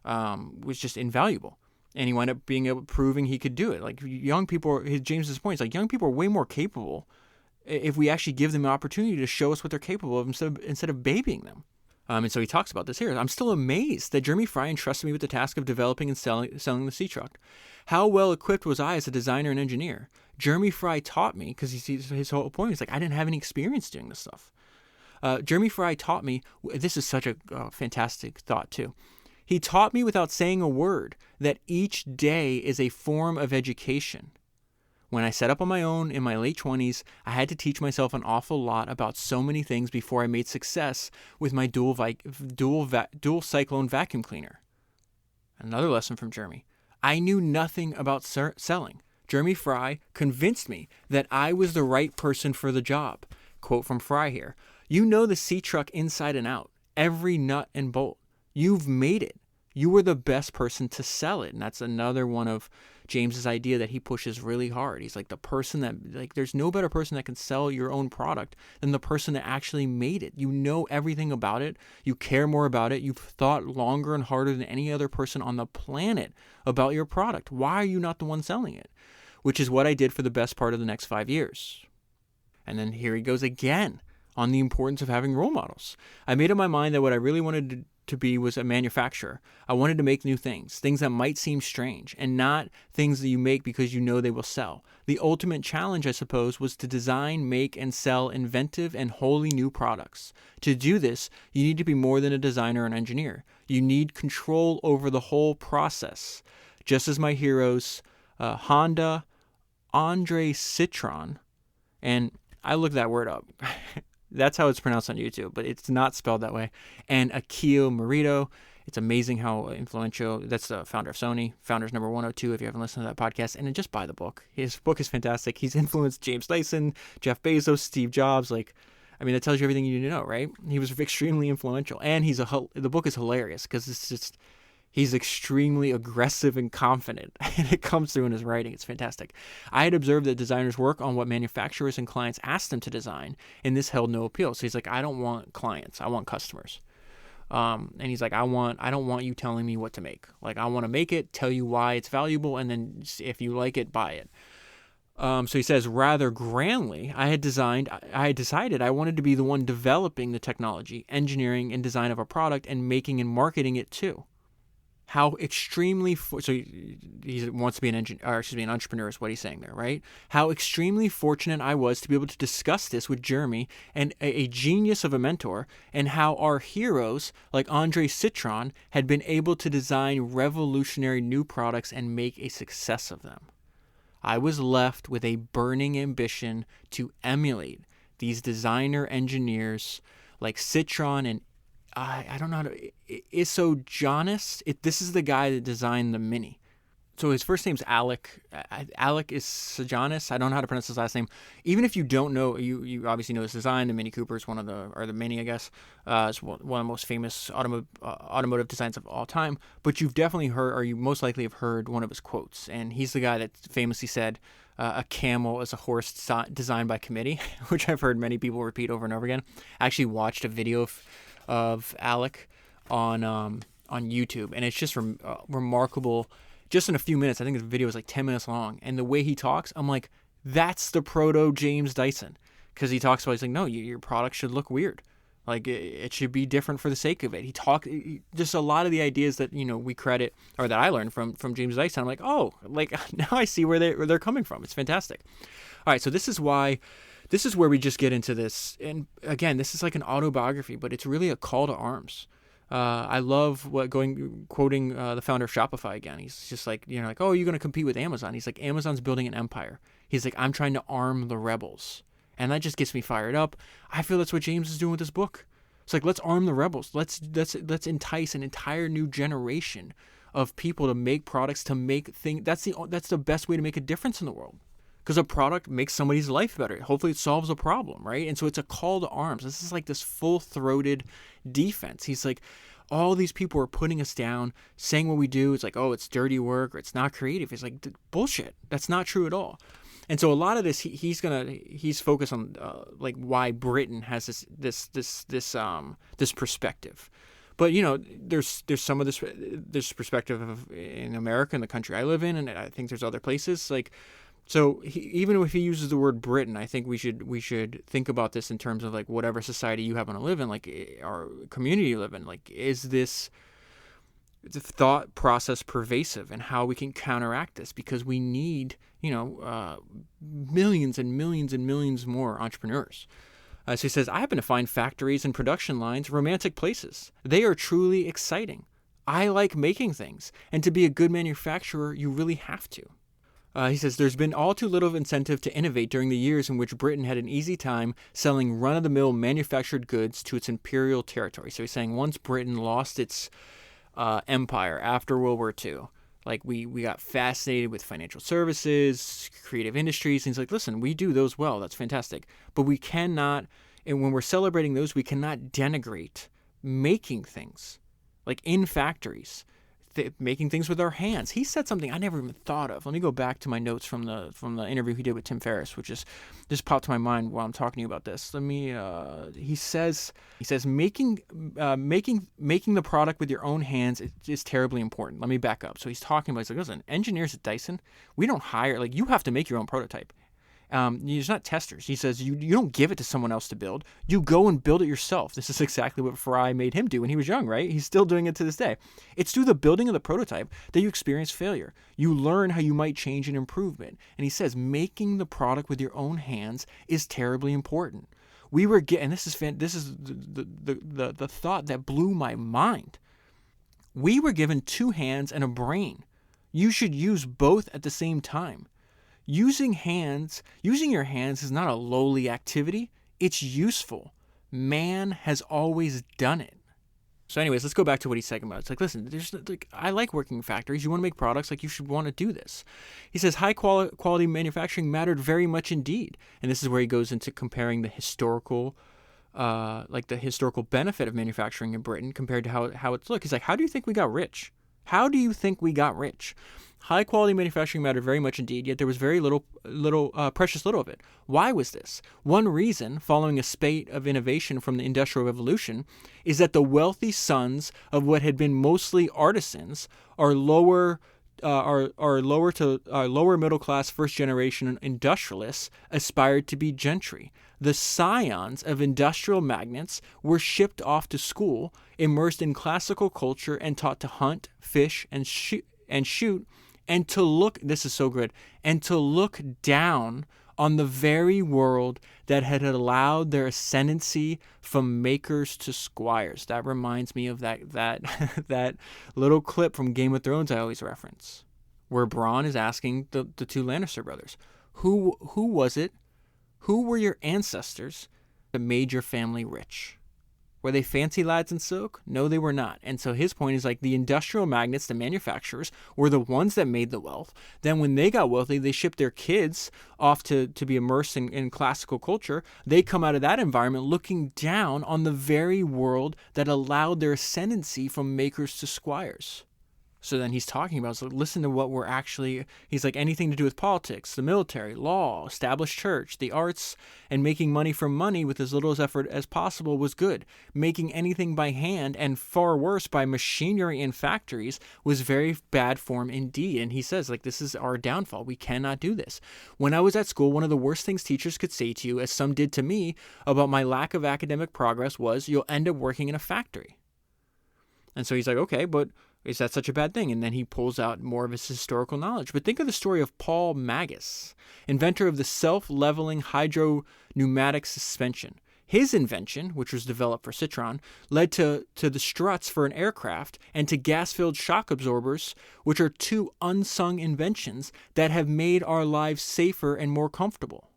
A: was just invaluable. And he wound up proving he could do it. Like young people, James's point is like young people are way more capable if we actually give them an opportunity to show us what they're capable of instead of babying them. And so he talks about this here. I'm still amazed that Jeremy Fry entrusted me with the task of developing and selling the sea truck. How well equipped was I as a designer and engineer? Jeremy Fry taught me, because his whole point is like, I didn't have any experience doing this stuff. Jeremy Fry taught me, this is such a fantastic thought too. He taught me without saying a word that each day is a form of education. When I set up on my own in my late 20s, I had to teach myself an awful lot about so many things before I made success with my dual cyclone vacuum cleaner. Another lesson from Jeremy. I knew nothing about selling. Jeremy Fry convinced me that I was the right person for the job. Quote from Fry here. You know the sea truck inside and out, every nut and bolt. You've made it. You were the best person to sell it. And that's another one of James's idea that he pushes really hard. He's like the person that, like, there's no better person that can sell your own product than the person that actually made it. You know everything about it. You care more about it. You've thought longer and harder than any other person on the planet about your product. Why are you not the one selling it? Which is what I did for the best part of the next 5 years. And then here he goes again on the importance of having role models. I made up my mind that what I really wanted to be was a manufacturer. I wanted to make new things that might seem strange, and not things that you make because you know they will sell. The ultimate challenge, I suppose, was to design, make, and sell inventive and wholly new products. To do this, you need to be more than a designer or an engineer. You need control over the whole process. Just as my heroes, Honda, Citroën, and I looked that word up. That's how it's pronounced on YouTube, but it's not spelled that way. And Akio Morita. It's amazing how influential. That's the founder of Sony, founders number 102, if you haven't listened to that podcast. And just buy the book. His book is fantastic. He's influenced James Dyson, Jeff Bezos, Steve Jobs. That tells you everything you need to know, right? He was extremely influential. And the book is hilarious because it's just, he's extremely aggressive and confident, and it comes through in his writing. It's fantastic. I had observed that designers work on what manufacturers and clients asked them to design, and this held no appeal. So he's like, I don't want clients. I want customers. And he's like, I don't want you telling me what to make. Like, I want to make it, tell you why it's valuable, and then if you like it, buy it. So he says, rather grandly, I had decided I wanted to be the one developing the technology, engineering, and design of a product, and making and marketing it too. How extremely so he wants to be an entrepreneur is what he's saying there, right? How extremely fortunate I was to be able to discuss this with Jeremy, and a genius of a mentor, and how our heroes like Citroën had been able to design revolutionary new products and make a success of them. I was left with a burning ambition to emulate these designer engineers like Citroën and I don't know how to... Issigonis. This is the guy that designed the Mini. So his first name's Alec. Alec Issigonis. I don't know how to pronounce his last name. Even if you don't know, you obviously know his design. The Mini Cooper is the Mini, I guess. It's one of the most famous automotive designs of all time. But you've definitely heard, or you most likely have heard one of his quotes. And he's the guy that famously said, a camel is a horse designed by committee, which I've heard many people repeat over and over again. I actually watched a video of Alec on YouTube, and it's just remarkable. Just in a few minutes, I think the video was like 10 minutes long, and the way he talks, I'm like, that's the proto James Dyson, because he talks about, he's like, no, your product should look weird, like it should be different for the sake of it. Just a lot of the ideas that we credit, or that I learned from James Dyson. I'm like, oh, like now I see where they're coming from. It's fantastic. All right, so this is where we just get into this. And again, this is like an autobiography, but it's really a call to arms. I love quoting the founder of Shopify again. He's just like, oh, you're going to compete with Amazon. He's like, Amazon's building an empire. He's like, I'm trying to arm the rebels. And that just gets me fired up. I feel that's what James is doing with this book. It's like, let's arm the rebels. Let's entice an entire new generation of people to make products, to make things. That's the best way to make a difference in the world. Because a product makes somebody's life better. Hopefully it solves a problem, right? And so it's a call to arms. This is like this full-throated defense. He's like, all these people are putting us down, saying what we do. It's like, oh, it's dirty work, or it's not creative. It's like, bullshit. That's not true at all. And so a lot of this, he's focused on like why Britain has this perspective. But there's some of this perspective in America, in the country I live in, and I think there's other places like. So even if he uses the word Britain, I think we should think about this in terms of like whatever society you happen to live in, like our community you live in, like is this thought process pervasive, and how we can counteract this, because we need millions and millions and millions more entrepreneurs. So he says, I happen to find factories and production lines romantic places. They are truly exciting. I like making things, and to be a good manufacturer, you really have to. He says, there's been all too little incentive to innovate during the years in which Britain had an easy time selling run-of-the-mill manufactured goods to its imperial territory. So he's saying once Britain lost its empire after World War II, like we got fascinated with financial services, creative industries. And he's like, listen, we do those well. That's fantastic. But we cannot, and when we're celebrating those, we cannot denigrate making things, like in factories. Making things with our hands. He said something I never even thought of. Let me go back to my notes from the interview he did with Tim Ferriss, which just popped to my mind while I'm talking to you about this. Let me. He says making the product with your own hands is terribly important. Let me back up. So he's talking about. He's like, listen, engineers at Dyson, we don't hire. Like, you have to make your own prototype. It's not testers. He says you don't give it to someone else to build. You go and build it yourself. This is exactly what Fry made him do when he was young, right? He's still doing it to this day. It's through the building of the prototype that you experience failure. You learn how you might change and improve it. And he says making the product with your own hands is terribly important. We were getting, this is the thought that blew my mind. We were given 2 hands and a brain. You should use both at the same time. Using your hands is not a lowly activity. It's useful. Man has always done it. So anyways, let's go back to what he's saying about. It's like, listen, I like working in factories. You want to make products, you should want to do this. He says high quality manufacturing mattered very much indeed. And this is where he goes into comparing the historical benefit of manufacturing in Britain compared to how it's looked. He's like, how do you think we got rich? How do you think we got rich? High-quality manufacturing mattered very much indeed, yet there was very precious little of it. Why was this? One reason, following a spate of innovation from the Industrial Revolution, is that the wealthy sons of what had been mostly artisans are lower middle-class first-generation industrialists aspired to be gentry. The scions of industrial magnates were shipped off to school, immersed in classical culture, and taught to hunt, fish, and shoot, and to look, this is so good, and to look down on the very world that had allowed their ascendancy from makers to squires. That reminds me of that little clip from Game of Thrones I always reference, where Bronn is asking the 2 Lannister brothers, who was it? Who were your ancestors that made your family rich? Were they fancy lads in silk? No, they were not. And so his point is the industrial magnates, the manufacturers, were the ones that made the wealth. Then when they got wealthy, they shipped their kids off to be immersed in classical culture. They come out of that environment looking down on the very world that allowed their ascendancy from makers to squires. So then he's talking about, so listen to what we're actually, he's like, anything to do with politics, the military, law, established church, the arts, and making money from money with as little effort as possible was good. Making anything by hand, and far worse by machinery in factories, was very bad form indeed. And he says, this is our downfall. We cannot do this. When I was at school, one of the worst things teachers could say to you, as some did to me, about my lack of academic progress was, you'll end up working in a factory. And so he's like, okay, but is that such a bad thing? And then he pulls out more of his historical knowledge. But think of the story of Paul Magus, inventor of the self-leveling hydro-pneumatic suspension. His invention, which was developed for Citroën, led to the struts for an aircraft and to gas-filled shock absorbers, which are 2 unsung inventions that have made our lives safer and more comfortable.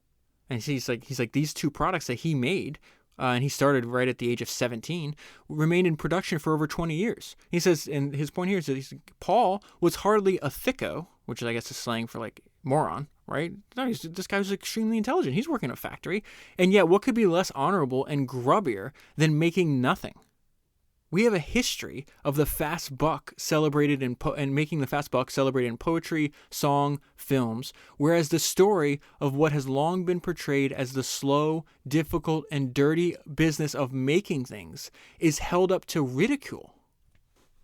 A: And he's like these 2 products that he made, and he started right at the age of 17, remained in production for over 20 years. He says, and his point here is that Paul was hardly a thicko, which I guess is slang for moron, right? No, this guy was extremely intelligent. He's working in a factory. And yet, what could be less honorable and grubbier than making nothing? We have a history of the fast buck celebrated and making the fast buck celebrated in poetry, song, films, whereas the story of what has long been portrayed as the slow, difficult, and dirty business of making things is held up to ridicule.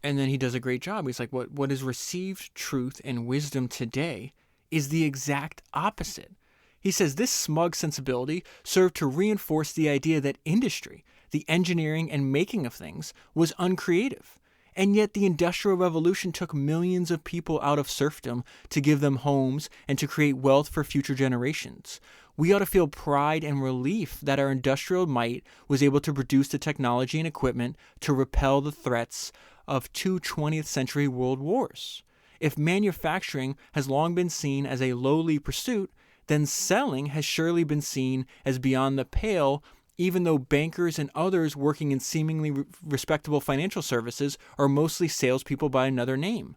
A: And then he does a great job. He's like, what is received truth and wisdom today is the exact opposite. He says this smug sensibility served to reinforce the idea that industry, the engineering and making of things, was uncreative. And yet the Industrial Revolution took millions of people out of serfdom to give them homes and to create wealth for future generations. We ought to feel pride and relief that our industrial might was able to produce the technology and equipment to repel the threats of 2 20th century world wars. If manufacturing has long been seen as a lowly pursuit, then selling has surely been seen as beyond the pale, even though bankers and others working in seemingly respectable financial services are mostly salespeople by another name.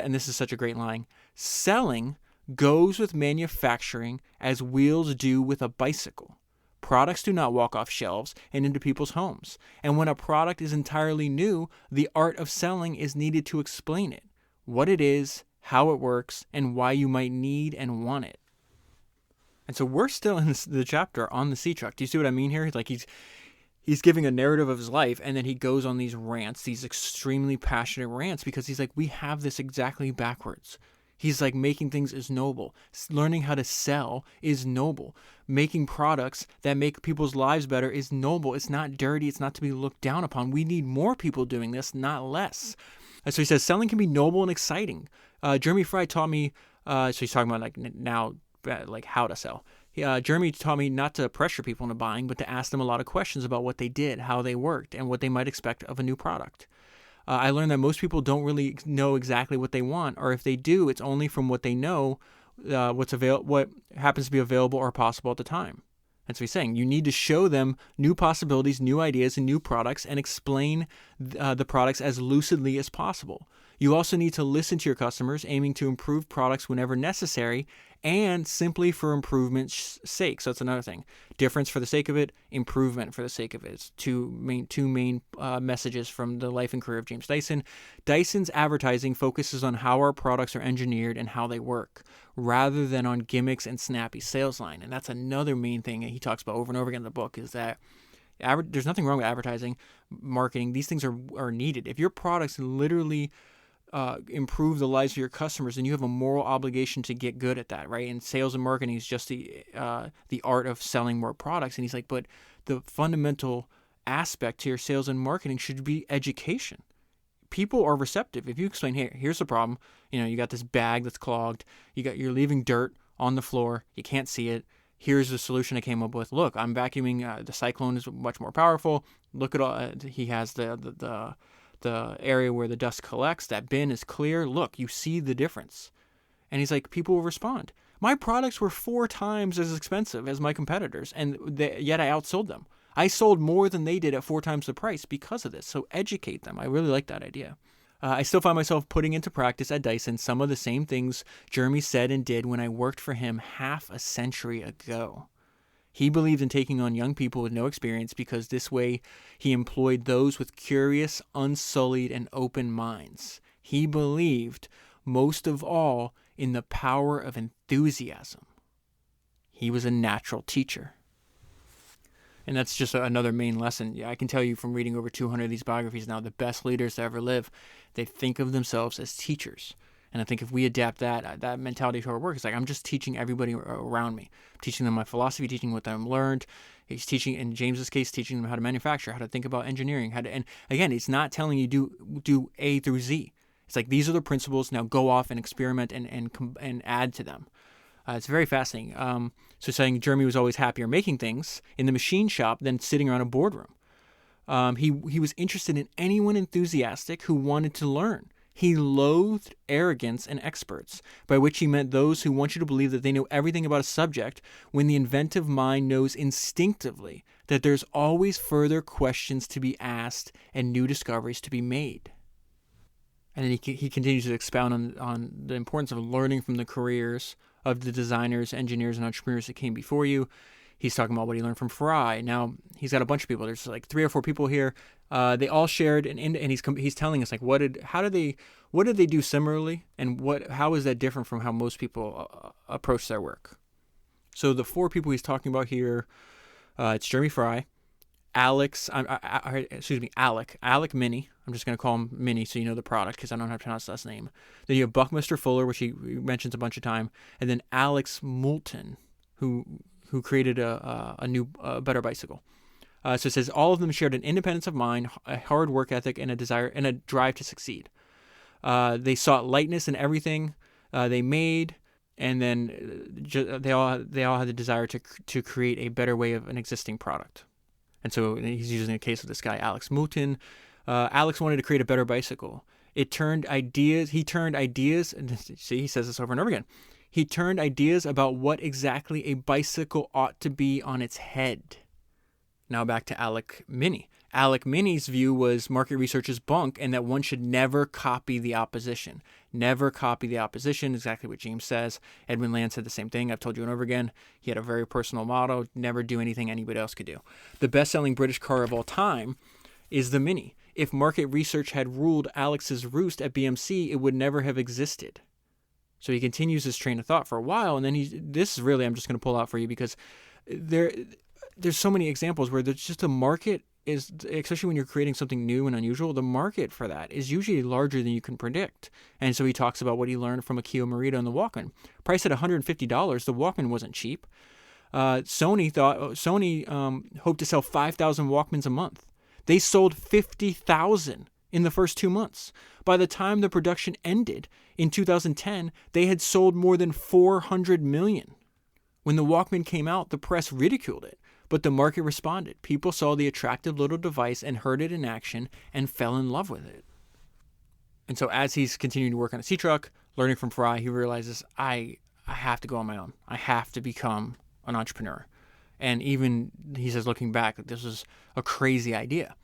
A: And this is such a great line. Selling goes with manufacturing as wheels do with a bicycle. Products do not walk off shelves and into people's homes. And when a product is entirely new, the art of selling is needed to explain it, what it is, how it works, and why you might need and want it. And so we're still in the chapter on the sea truck. Do you see what I mean here? He's giving a narrative of his life, and then he goes on these rants, these extremely passionate rants, because he's like, we have this exactly backwards. He's like, making things is noble. Learning how to sell is noble. Making products that make people's lives better is noble. It's not dirty. It's not to be looked down upon. We need more people doing this, not less. So he says, selling can be noble and exciting. Jeremy Fry taught me, so he's talking about like now, like how to sell. Jeremy taught me not to pressure people into buying, but to ask them a lot of questions about what they did, how they worked, and what they might expect of a new product. I learned that most people don't really know exactly what they want, or if they do, it's only from what they know, what happens to be available or possible at the time. That's what he's saying. You need to show them new possibilities, new ideas, and new products, and explain the products as lucidly as possible. You also need to listen to your customers, aiming to improve products whenever necessary, and simply for improvement's sake. So that's another thing. Difference for the sake of it, improvement for the sake of it. It's two main messages from the life and career of James Dyson. Dyson's advertising focuses on how our products are engineered and how they work, rather than on gimmicks and snappy sales line. And that's another main thing that he talks about over and over again in the book, is that there's nothing wrong with advertising, marketing. These things are needed. If your products literally improve the lives of your customers, and you have a moral obligation to get good at that, right? And sales and marketing is just the art of selling more products. And he's like, but the fundamental aspect to your sales and marketing should be education. People are receptive. If you explain, hey, here's the problem. You got this bag that's clogged. You're leaving dirt on the floor. You can't see it. Here's the solution I came up with. Look, I'm vacuuming. The Cyclone is much more powerful. Look at all. He has the area where the dust collects. That bin is clear. Look, you see the difference. And he's like, people will respond. My products were 4 times as expensive as my competitors, and yet I outsold them. I sold more than they did at 4 times the price because of this. So educate them. I really like that idea. I still find myself putting into practice at Dyson some of the same things Jeremy said and did when I worked for him half a century ago. He believed in taking on young people with no experience because this way he employed those with curious, unsullied, and open minds. He believed, most of all, in the power of enthusiasm. He was a natural teacher. And that's just another main lesson. I can tell you from reading over 200 of these biographies now, the best leaders to ever live, they think of themselves as teachers. And I think if we adapt that mentality to our work, it's like, I'm just teaching everybody around me. I'm teaching them my philosophy, teaching what I've learned. He's teaching, in James's case, teaching them how to manufacture, how to think about engineering, and again, it's not telling you do A through Z. It's like, these are the principles. Now go off and experiment and add to them. It's very fascinating. So saying Jeremy was always happier making things in the machine shop than sitting around a boardroom. He was interested in anyone enthusiastic who wanted to learn. He loathed arrogance and experts, by which he meant those who want you to believe that they know everything about a subject, when the inventive mind knows instinctively that there's always further questions to be asked and new discoveries to be made. And then he continues to expound on the importance of learning from the careers of the designers, engineers, and entrepreneurs that came before you. He's talking about what he learned from Fry. Now, he's got a bunch of people. There's like 3 or 4 people here. They all shared, and he's telling us like what did they do similarly, and how is that different from how most people approach their work. So the 4 people he's talking about here, it's Jeremy Fry, Alec Minnie. I'm just going to call him Minnie so you know the product, because I don't know how to pronounce his last name. Then you have Buckminster Fuller, which he mentions a bunch of time, and then Alex Moulton, who created a new better bicycle. So it says all of them shared an independence of mind, a hard work ethic, and a desire and a drive to succeed. They sought lightness in everything they made, and then they all had the desire to create a better way of an existing product. And so he's using a case of this guy, Alex Moulton. Alex wanted to create a better bicycle. He turned ideas, and see, he says this over and over again. He turned ideas about what exactly a bicycle ought to be on its head. Now back to Alec Minnie. Alec Minnie's view was market research is bunk, and that one should never copy the opposition. Never copy the opposition, exactly what James says. Edwin Land said the same thing. I've told you over and over again. He had a very personal motto, never do anything anybody else could do. The best-selling British car of all time is the Mini. If market research had ruled Alex's roost at BMC, it would never have existed. So he continues his train of thought for a while, and then this is really, I'm just going to pull out for you, because there's so many examples where there's just a market is, especially when you're creating something new and unusual, the market for that is usually larger than you can predict. And so he talks about what he learned from Akio Morita and the Walkman. Priced at $150, the Walkman wasn't cheap. Sony hoped to sell 5,000 Walkmans a month. They sold 50,000 in the first 2 months. By the time the production ended in 2010, they had sold more than 400 million. When the Walkman came out, the press ridiculed it, but the market responded. People saw the attractive little device and heard it in action and fell in love with it. And so as he's continuing to work on a C-Truck, learning from Fry, he realizes, I have to go on my own. I have to become an entrepreneur. And even, he says, looking back, this was a crazy idea.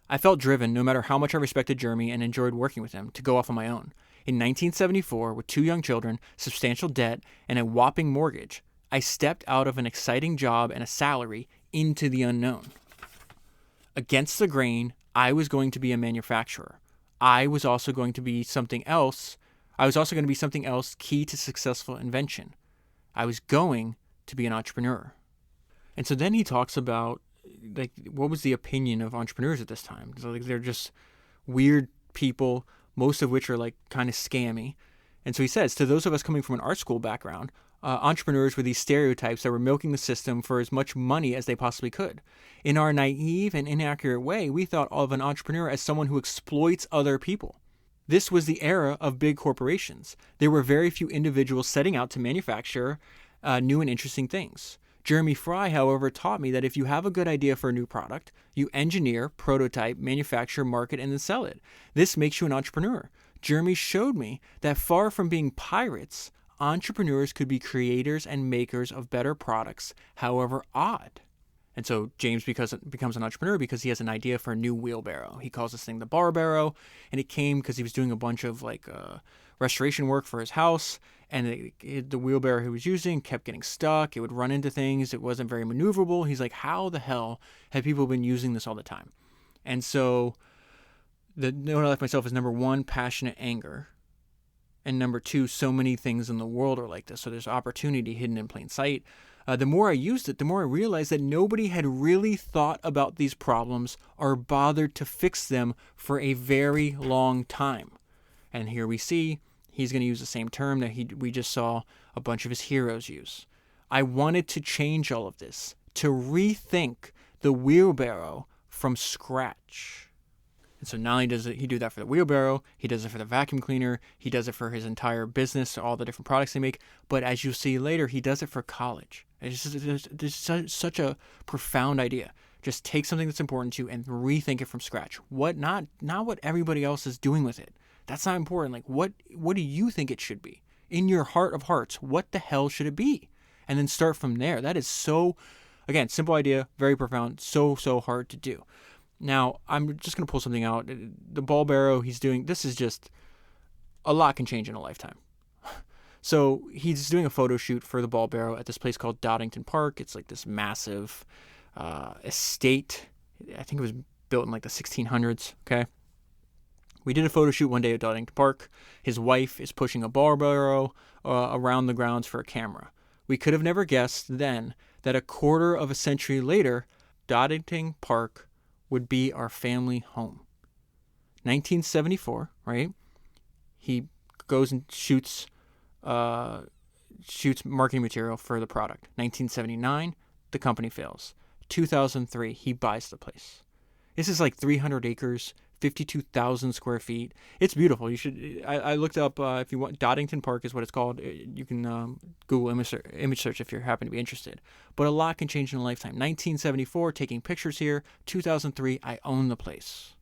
A: I felt driven, no matter how much I respected Jeremy and enjoyed working with him, to go off on my own. In 1974, with 2 young children, substantial debt, and a whopping mortgage, I stepped out of an exciting job and a salary into the unknown. Against the grain, I was going to be a manufacturer. I was also going to be something else key to successful invention. I was going to be an entrepreneur. And so then he talks about, like, what was the opinion of entrepreneurs at this time? So, like, they're just weird people, most of which are like kind of scammy. And so he says, to those of us coming from an art school background, entrepreneurs were these stereotypes that were milking the system for as much money as they possibly could. In our naive and inaccurate way, we thought of an entrepreneur as someone who exploits other people. This was the era of big corporations. There were very few individuals setting out to manufacture new and interesting things. Jeremy Fry, however, taught me that if you have a good idea for a new product, you engineer, prototype, manufacture, market, and then sell it. This makes you an entrepreneur. Jeremy showed me that far from being pirates, entrepreneurs could be creators and makers of better products, however odd. And so James becomes an entrepreneur because he has an idea for a new wheelbarrow. He calls this thing the bar barrow, and it came because he was doing a bunch of restoration work for his house, and the wheelbarrow he was using kept getting stuck. It would run into things. It wasn't very maneuverable. He's like, how the hell have people been using this all the time? And so the note I left myself is, number 1, passionate anger. And number 2, so many things in the world are like this. So there's opportunity hidden in plain sight. The more I used it, the more I realized that nobody had really thought about these problems or bothered to fix them for a very long time. And here we see he's going to use the same term that we just saw a bunch of his heroes use. I wanted to change all of this, to rethink the wheelbarrow from scratch. And so not only does he do that for the wheelbarrow, he does it for the vacuum cleaner, he does it for his entire business, all the different products they make, but as you'll see later, he does it for college. It's just such a profound idea. Just take something that's important to you and rethink it from scratch. Not what everybody else is doing with it. That's not important. Like, what do you think it should be? In your heart of hearts, what the hell should it be? And then start from there. That is so, again, simple idea, very profound, so hard to do. Now, I'm just going to pull something out. The ball barrow he's doing, this is just, a lot can change in a lifetime. So he's doing a photo shoot for the ball barrow at this place called Doddington Park. It's like this massive estate. I think it was built in like the 1600s, okay? We did a photo shoot one day at Doddington Park. His wife is pushing a ball barrow around the grounds for a camera. We could have never guessed then that a quarter of a century later, Doddington Park would be our family home. 1974, right? He goes and shoots marketing material for the product. 1979, the company fails. 2003, he buys the place. This is like 300 acres, 52,000 square feet. It's beautiful. You should. I looked up if you want. Doddington Park is what it's called. You can Google image search if you happen to be interested. But a lot can change in a lifetime. 1974, taking pictures here. 2003, I own the place.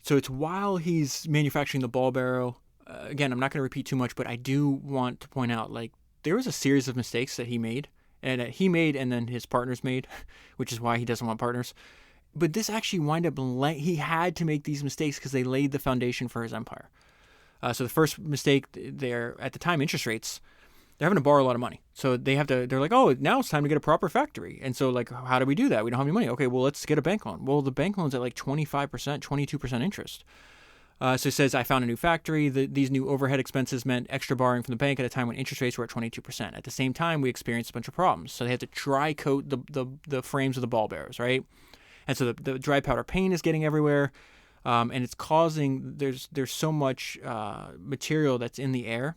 A: So it's while he's manufacturing the ball barrow. Again, I'm not going to repeat too much, but I do want to point out, like, there was a series of mistakes that he made, and then his partners made, which is why he doesn't want partners. But this actually wound up, he had to make these mistakes because they laid the foundation for his empire. So the first mistake, they're, at the time, interest rates, they're having to borrow a lot of money. So they're like, oh, now it's time to get a proper factory. And so, like, how do we do that? We don't have any money. Okay, well, let's get a bank loan. Well, the bank loan's at like 25%, 22% interest. So it says, I found a new factory. These new overhead expenses meant extra borrowing from the bank at a time when interest rates were at 22%. At the same time, we experienced a bunch of problems. So they had to dry coat the frames of the ball bearers, right? And so the dry powder paint is getting everywhere, and it's causing, there's so much material that's in the air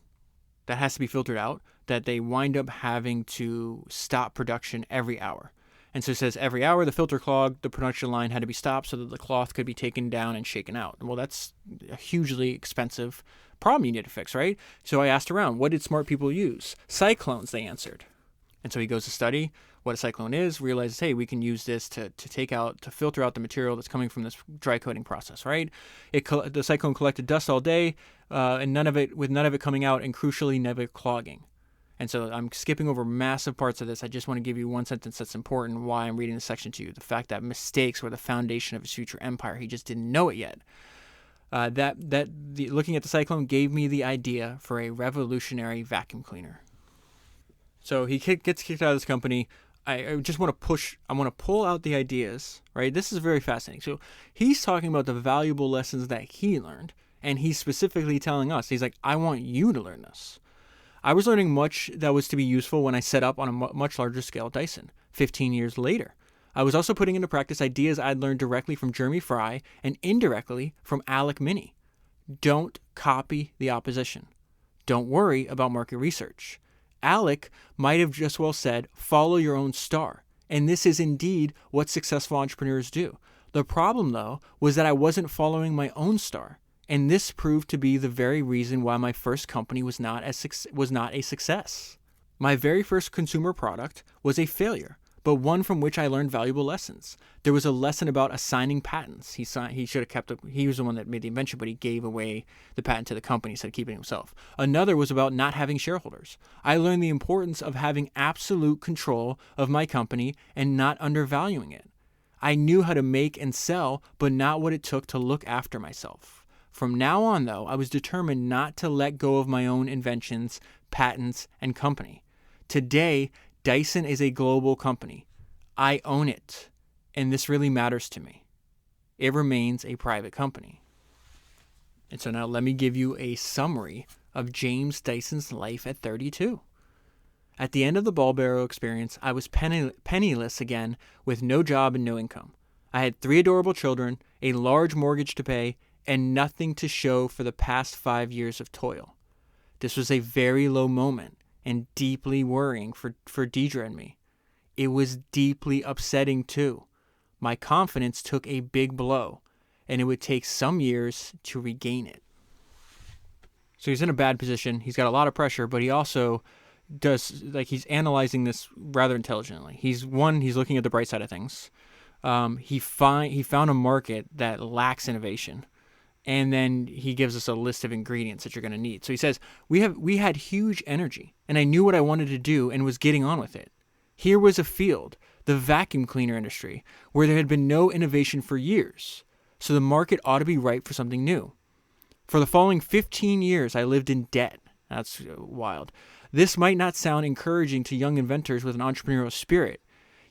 A: that has to be filtered out that they wind up having to stop production every hour. And so it says every hour the filter clogged, the production line had to be stopped so that the cloth could be taken down and shaken out. Well, that's a hugely expensive problem you need to fix, right? So I asked around, what did smart people use? Cyclones, they answered. And so he goes to study what a cyclone is, realizes, hey, we can use this to filter out the material that's coming from this dry coating process, right? The cyclone collected dust all day, and none of it coming out, and crucially, never clogging. And so I'm skipping over massive parts of this. I just want to give you one sentence that's important, why I'm reading this section to you. The fact that mistakes were the foundation of his future empire. He just didn't know it yet. Looking at the cyclone gave me the idea for a revolutionary vacuum cleaner. So he gets kicked out of this company. I just want to pull out the ideas, right? This is very fascinating. So he's talking about the valuable lessons that he learned, and he's specifically telling us, he's like, I want you to learn this. I was learning much that was to be useful when I set up on a much larger scale Dyson 15 years later. I was also putting into practice ideas I'd learned directly from Jeremy Fry and indirectly from Alec Mini. Don't copy the opposition. Don't worry about market research. Alec might have just well said, follow your own star. And this is indeed what successful entrepreneurs do. The problem, though, was that I wasn't following my own star. And this proved to be the very reason why my first company was not a success. My very first consumer product was a failure, but one from which I learned valuable lessons. There was a lesson about assigning patents. He should have kept up. He was the one that made the invention, but he gave away the patent to the company instead of keeping it himself. Another was about not having shareholders. I learned the importance of having absolute control of my company and not undervaluing it. I knew how to make and sell, but not what it took to look after myself. From now on, though, I was determined not to let go of my own inventions, patents, and company. Today, Dyson is a global company. I own it, and this really matters to me. It remains a private company. And so now let me give you a summary of James Dyson's life at 32. At the end of the Ball-Barrow experience, I was penniless again with no job and no income. I had 3 adorable children, a large mortgage to pay, and nothing to show for the past 5 years of toil. This was a very low moment and deeply worrying for Deidre and me. It was deeply upsetting too. My confidence took a big blow, and it would take some years to regain it. So he's in a bad position. He's got a lot of pressure, but he also he's analyzing this rather intelligently. He's looking at the bright side of things. He found a market that lacks innovation. And then he gives us a list of ingredients that you're going to need. So he says, we had huge energy, and I knew what I wanted to do and was getting on with it. Here was a field, the vacuum cleaner industry, where there had been no innovation for years. So the market ought to be ripe for something new. For the following 15 years, I lived in debt. That's wild. This might not sound encouraging to young inventors with an entrepreneurial spirit.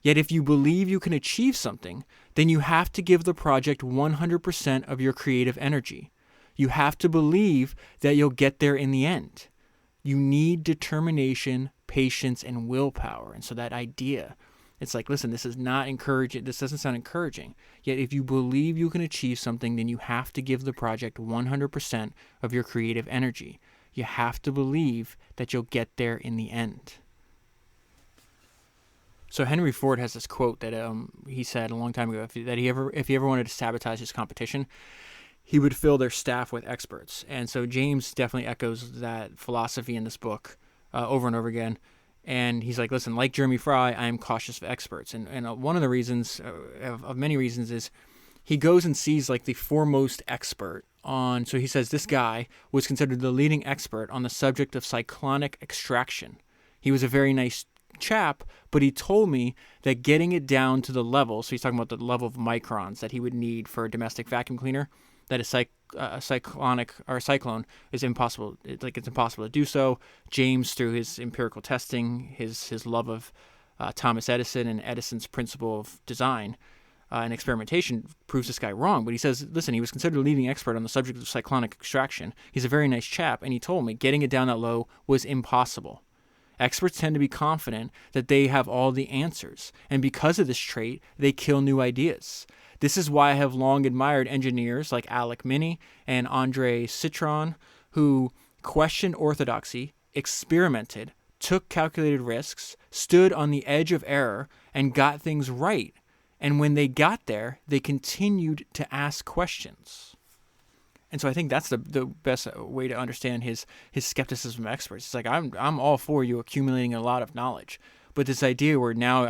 A: Yet if you believe you can achieve something, then you have to give the project 100% of your creative energy. You have to believe that you'll get there in the end. You need determination, patience, and willpower. And so that idea, it's like, listen, this is not encouraging. This doesn't sound encouraging. Yet if you believe you can achieve something, then you have to give the project 100% of your creative energy. You have to believe that you'll get there in the end. So Henry Ford has this quote that he said a long time ago, if he ever wanted to sabotage his competition, he would fill their staff with experts. And so James definitely echoes that philosophy in this book over and over again. And he's like, listen, like Jeremy Fry, I am cautious of experts. And one of the reasons, of many reasons, is he goes and sees like the foremost expert on, so he says this guy was considered the leading expert on the subject of cyclonic extraction. He was a very nice chap, but he told me that getting it down to the level, so he's talking about the level of microns that he would need for a domestic vacuum cleaner, that a cyclone is impossible. It's impossible to do so. James, through his empirical testing, his love of Thomas Edison and Edison's principle of design and experimentation, proves this guy wrong. But he says, listen, he was considered a leading expert on the subject of cyclonic extraction. He's a very nice chap, and he told me getting it down that low was impossible. Experts tend to be confident that they have all the answers, and because of this trait, they kill new ideas. This is why I have long admired engineers like Alec Mini and Andre Citroën, who questioned orthodoxy, experimented, took calculated risks, stood on the edge of error, and got things right. And when they got there, they continued to ask questions. And so I think that's the best way to understand his skepticism of experts. It's like, I'm all for you accumulating a lot of knowledge, but this idea where now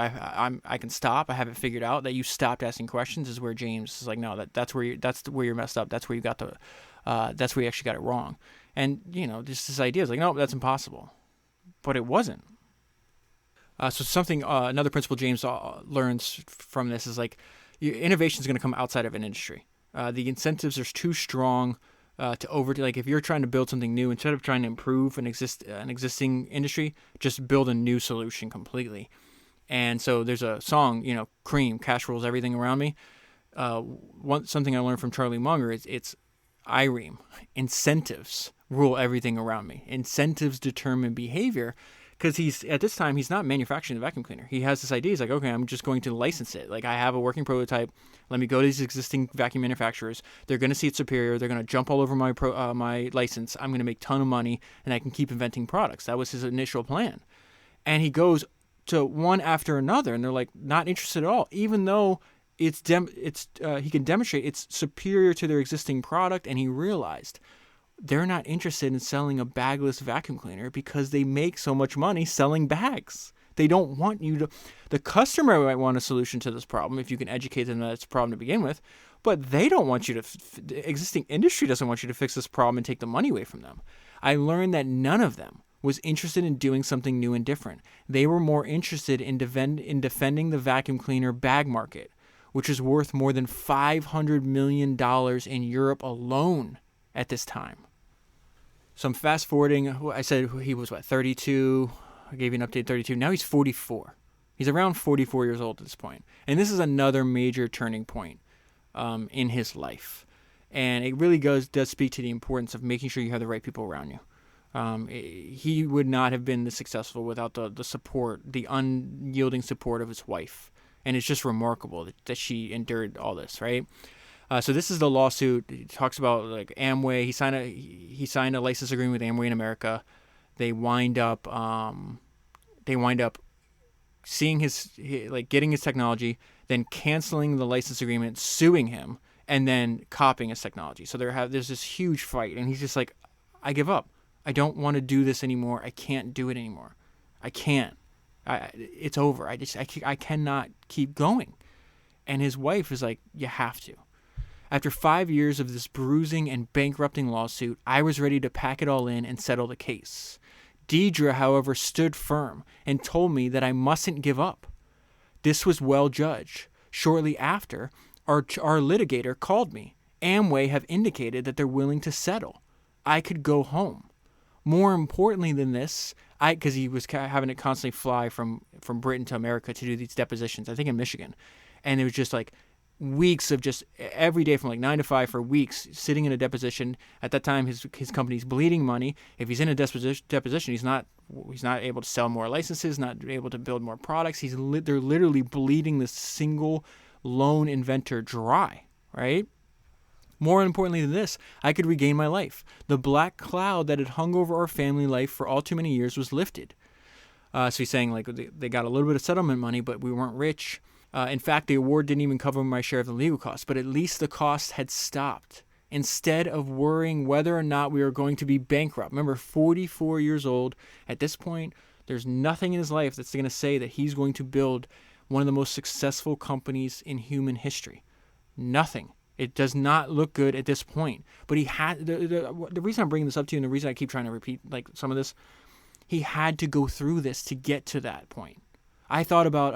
A: I can stop, I have it figured out, that you stopped asking questions, is where James is like, no, that's where you're messed up. That's where you got that's where you actually got it wrong. And just this idea is like, no, that's impossible, but it wasn't. So something another principle James learns from this is like, innovation is going to come outside of an industry. The incentives are too strong like if you're trying to build something new, instead of trying to improve an existing industry, just build a new solution completely. And so there's a song, Cream, cash rules everything around me. Something I learned from Charlie Munger is it's IREAM, incentives rule everything around me. Incentives determine behavior. Because at this time, he's not manufacturing the vacuum cleaner. He has this idea. He's like, okay, I'm just going to license it. Like, I have a working prototype. Let me go to these existing vacuum manufacturers. They're going to see it's superior. They're going to jump all over my license. I'm going to make a ton of money, and I can keep inventing products. That was his initial plan. And he goes to one after another, and they're like not interested at all, even though he can demonstrate it's superior to their existing product. And he realized they're not interested in selling a bagless vacuum cleaner because they make so much money selling bags. They don't want you to... The customer might want a solution to this problem if you can educate them that it's a problem to begin with, but they don't want you to... The existing industry doesn't want you to fix this problem and take the money away from them. I learned that none of them was interested in doing something new and different. They were more interested in defending the vacuum cleaner bag market, which is worth more than $500 million in Europe alone at this time. So I'm fast forwarding. I said he was 32. I gave you an update, 32. Now he's 44. He's around 44 years old at this point. And this is another major turning point in his life. And it really does speak to the importance of making sure you have the right people around you. He would not have been this successful without the support, the unyielding support of his wife. And it's just remarkable that she endured all this, right? So this is the lawsuit. It talks about like Amway. He signed a license agreement with Amway in America. They wind up seeing getting his technology, then canceling the license agreement, suing him, and then copying his technology. So there's this huge fight, and he's just like, I give up. I don't want to do this anymore. I can't do it anymore. I can't. It's over. I cannot keep going. And his wife is like, you have to. After 5 years of this bruising and bankrupting lawsuit, I was ready to pack it all in and settle the case. Deidre, however, stood firm and told me that I mustn't give up. This was well judged. Shortly after, our litigator called me. Amway have indicated that they're willing to settle. I could go home. More importantly than this, because he was having to constantly fly from Britain to America to do these depositions, I think in Michigan, and it was just like weeks of just every day from like 9 to 5 for weeks sitting in a deposition. At that time, his company's bleeding money. If he's in a deposition, he's not able to sell more licenses, not able to build more products. They're literally bleeding the single lone inventor dry, right? More importantly than this, I could regain my life. The black cloud that had hung over our family life for all too many years was lifted. So he's saying like they got a little bit of settlement money, but we weren't rich. In fact, the award didn't even cover my share of the legal costs, but at least the cost had stopped. Instead of worrying whether or not we were going to be bankrupt. Remember, 44 years old. At this point, there's nothing in his life that's going to say that he's going to build one of the most successful companies in human history. Nothing. It does not look good at this point. But he had the reason I'm bringing this up to you, and the reason I keep trying to repeat like some of this, he had to go through this to get to that point. I thought about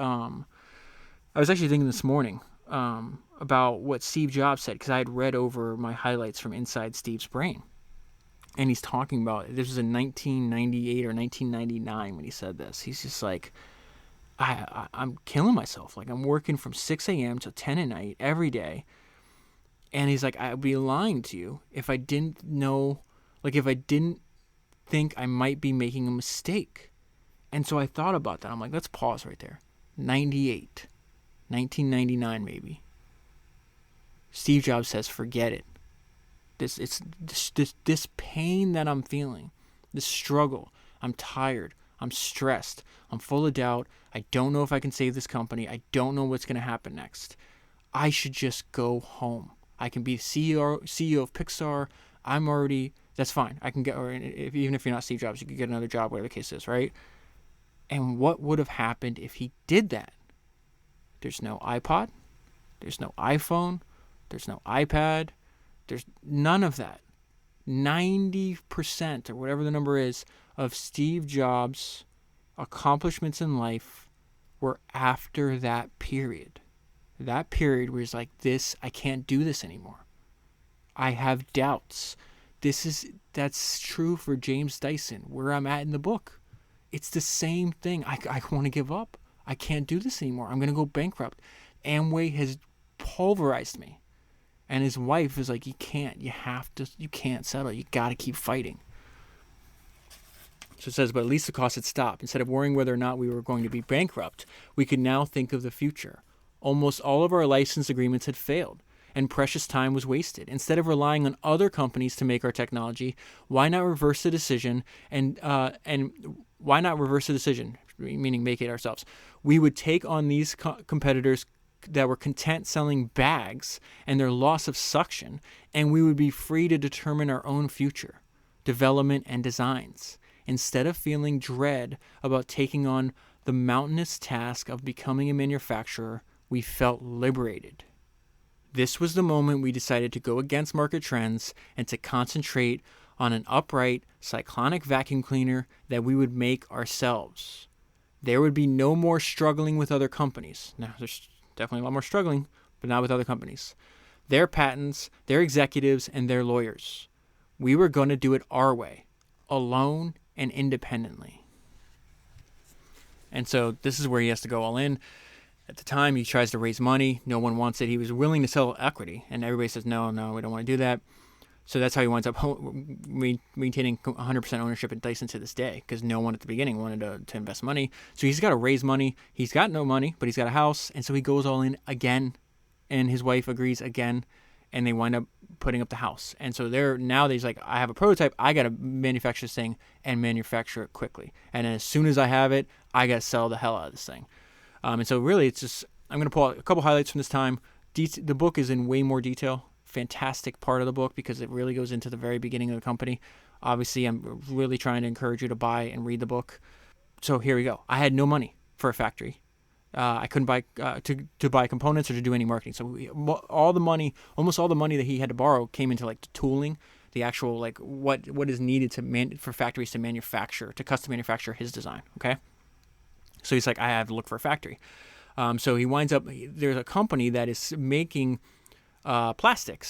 A: I was actually thinking this morning about what Steve Jobs said, because I had read over my highlights from Inside Steve's Brain. And he's talking about, this was in 1998 or 1999 when he said this. He's just like, I'm killing myself. Like, I'm working from 6 a.m. to 10 at night every day. And he's like, I'd be lying to you if I didn't know, like if I didn't think I might be making a mistake. And so I thought about that. I'm like, let's pause right there. 98, 1999 maybe. Steve Jobs says, forget it. This pain that I'm feeling, this struggle, I'm tired, I'm stressed, I'm full of doubt, I don't know if I can save this company, I don't know what's going to happen next. I should just go home. I can be CEO of Pixar. That's fine. I can get, even if you're not Steve Jobs, you could get another job, whatever the case is, right? And what would have happened if he did that? There's no iPod, there's no iPhone, there's no iPad, there's none of that. 90% or whatever the number is of Steve Jobs' accomplishments in life were after that period. That period where he's like, I can't do this anymore. I have doubts. That's true for James Dyson, where I'm at in the book. It's the same thing. I want to give up. I can't do this anymore. I'm going to go bankrupt. Amway has pulverized me. And his wife is like, you can't settle. You got to keep fighting. So it says, but at least the cost had stopped. Instead of worrying whether or not we were going to be bankrupt, we could now think of the future. Almost all of our license agreements had failed, and precious time was wasted. Instead of relying on other companies to make our technology, why not reverse the decision meaning make it ourselves? We would take on these competitors that were content selling bags and their loss of suction, and we would be free to determine our own future, development, and designs. Instead of feeling dread about taking on the mountainous task of becoming a manufacturer, we felt liberated. This was the moment we decided to go against market trends and to concentrate on an upright, cyclonic vacuum cleaner that we would make ourselves. There would be no more struggling with other companies. Now, there's definitely a lot more struggling, but not with other companies. Their patents, their executives, and their lawyers. We were going to do it our way, alone and independently. And so this is where he has to go all in. At the time, he tries to raise money. No one wants it. He was willing to sell equity, and everybody says, no, we don't want to do that. So that's how he winds up maintaining 100% ownership in Dyson to this day, because no one at the beginning wanted to invest money. So he's got to raise money. He's got no money, but he's got a house, and so he goes all in again, and his wife agrees again, and they wind up putting up the house. And so he's like, I have a prototype. I got to manufacture this thing and manufacture it quickly. And then as soon as I have it, I got to sell the hell out of this thing. And so really, it's just, I'm going to pull out a couple highlights from this time. The book is in way more detail. Fantastic part of the book because it really goes into the very beginning of the company. Obviously, I'm really trying to encourage you to buy and read the book. So here we go. I had no money for a factory. I couldn't buy to buy components or to do any marketing. So almost all the money that he had to borrow came into like the tooling, the actual like what is needed for factories to manufacture, to custom manufacture his design. Okay. So he's like, I have to look for a factory. So he winds up, there's a company that is making plastic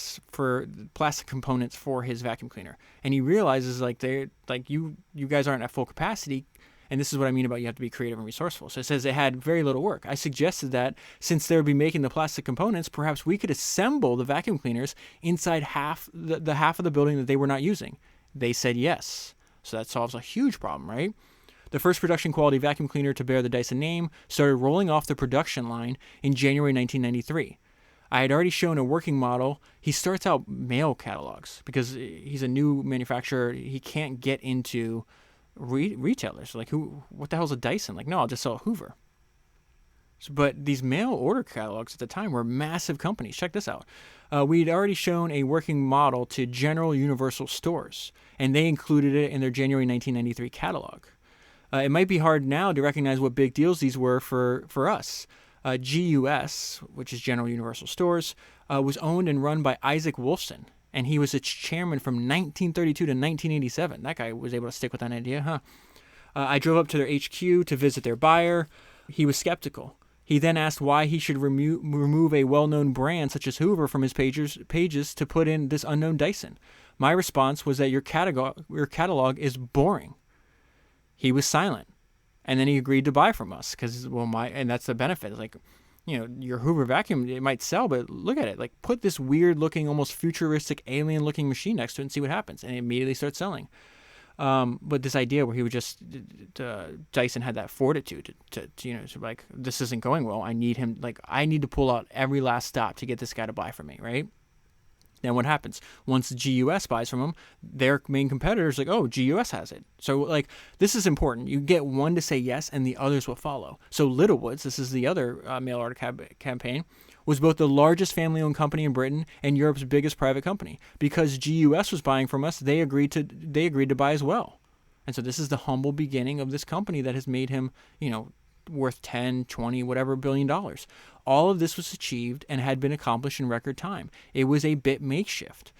A: components for his vacuum cleaner. And he realizes you guys aren't at full capacity. And this is what I mean about you have to be creative and resourceful. So it says it had very little work. I suggested that since they would be making the plastic components, perhaps we could assemble the vacuum cleaners inside the half of the building that they were not using. They said yes. So that solves a huge problem, right? The first production quality vacuum cleaner to bear the Dyson name started rolling off the production line in January 1993. I had already shown a working model. He starts out mail catalogs because he's a new manufacturer. He can't get into retailers. Like, what the hell's a Dyson? Like, no, I'll just sell a Hoover. But these mail order catalogs at the time were massive companies. Check this out. We'd already shown a working model to General Universal Stores, and they included it in their January 1993 catalog. It might be hard now to recognize what big deals these were for us. GUS, which is General Universal Stores, was owned and run by Isaac Wolfson, and he was its chairman from 1932 to 1987. That guy was able to stick with that idea, huh? I drove up to their HQ to visit their buyer. He was skeptical. He then asked why he should remove a well-known brand such as Hoover from his pages to put in this unknown Dyson. My response was that your catalog is boring. He was silent, and then he agreed to buy from us because, and that's the benefit. Like, your Hoover vacuum, it might sell, but look at it. Like, put this weird-looking, almost futuristic, alien-looking machine next to it and see what happens, and it immediately starts selling. But this idea where he would just, Dyson had that fortitude to like, this isn't going well. I need him, like, I need to pull out every last stop to get this guy to buy from me, right? Then what happens? Once GUS buys from them, their main competitor's like, oh, GUS has it. So, like, this is important. You get one to say yes, and the others will follow. So Littlewoods, this is the other mail order campaign, was both the largest family-owned company in Britain and Europe's biggest private company. Because GUS was buying from us, they agreed to buy as well. And so this is the humble beginning of this company that has made him, worth 10, 20, whatever $billion. All of this was achieved and had been accomplished in record time. It was a bit makeshift.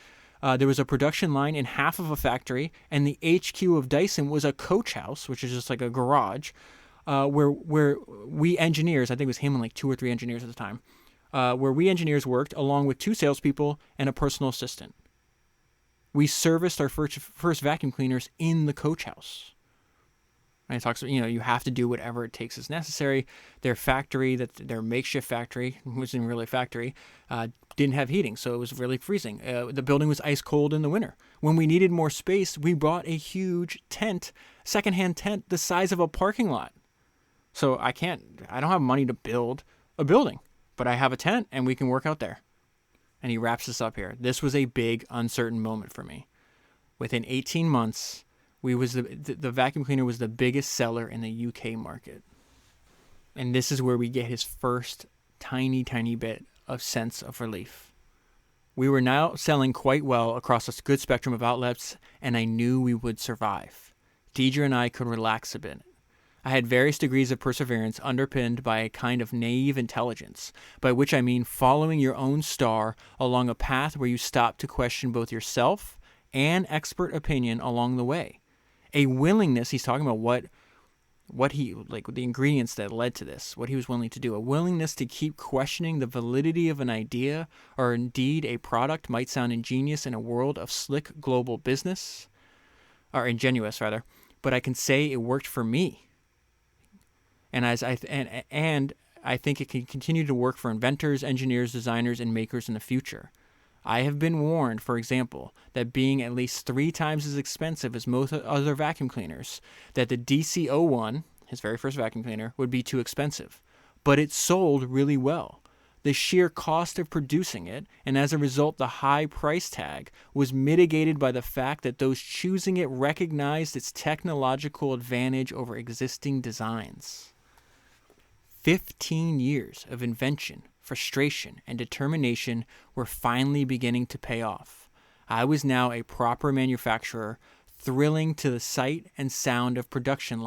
A: There was a production line in half of a factory, and the HQ of Dyson was a coach house, which is just like a garage, where we engineers, I think it was him and like 2 or 3 engineers at the time, where we engineers worked along with 2 salespeople and a personal assistant. We serviced our first vacuum cleaners in the coach house. And it talks about, you have to do whatever it takes as necessary. Their factory, their makeshift factory, wasn't really a factory, didn't have heating, so it was really freezing. The building was ice cold in the winter. When we needed more space, we bought a huge tent, secondhand tent, the size of a parking lot. So I don't have money to build a building, but I have a tent and we can work out there. And he wraps this up here. This was a big, uncertain moment for me. Within 18 months, the vacuum cleaner was the biggest seller in the UK market. And this is where we get his first tiny, tiny bit of sense of relief. We were now selling quite well across a good spectrum of outlets, and I knew we would survive. Deidre and I could relax a bit. I had various degrees of perseverance underpinned by a kind of naive intelligence, by which I mean following your own star along a path where you stop to question both yourself and expert opinion along the way. A willingness, he's talking about what he, like the ingredients that led to this, what he was willing to do, a willingness to keep questioning the validity of an idea or indeed a product might sound ingenious in a world of slick global business, or ingenuous rather, but I can say it worked for me. And I think it can continue to work for inventors, engineers, designers, and makers in the future. I have been warned, for example, that being at least 3 times as expensive as most other vacuum cleaners, that the DC-01, his very first vacuum cleaner, would be too expensive. But it sold really well. The sheer cost of producing it, and as a result the high price tag, was mitigated by the fact that those choosing it recognized its technological advantage over existing designs. 15 years of invention, frustration, and determination were finally beginning to pay off. I was now a proper manufacturer, thrilling to the sight and sound of a production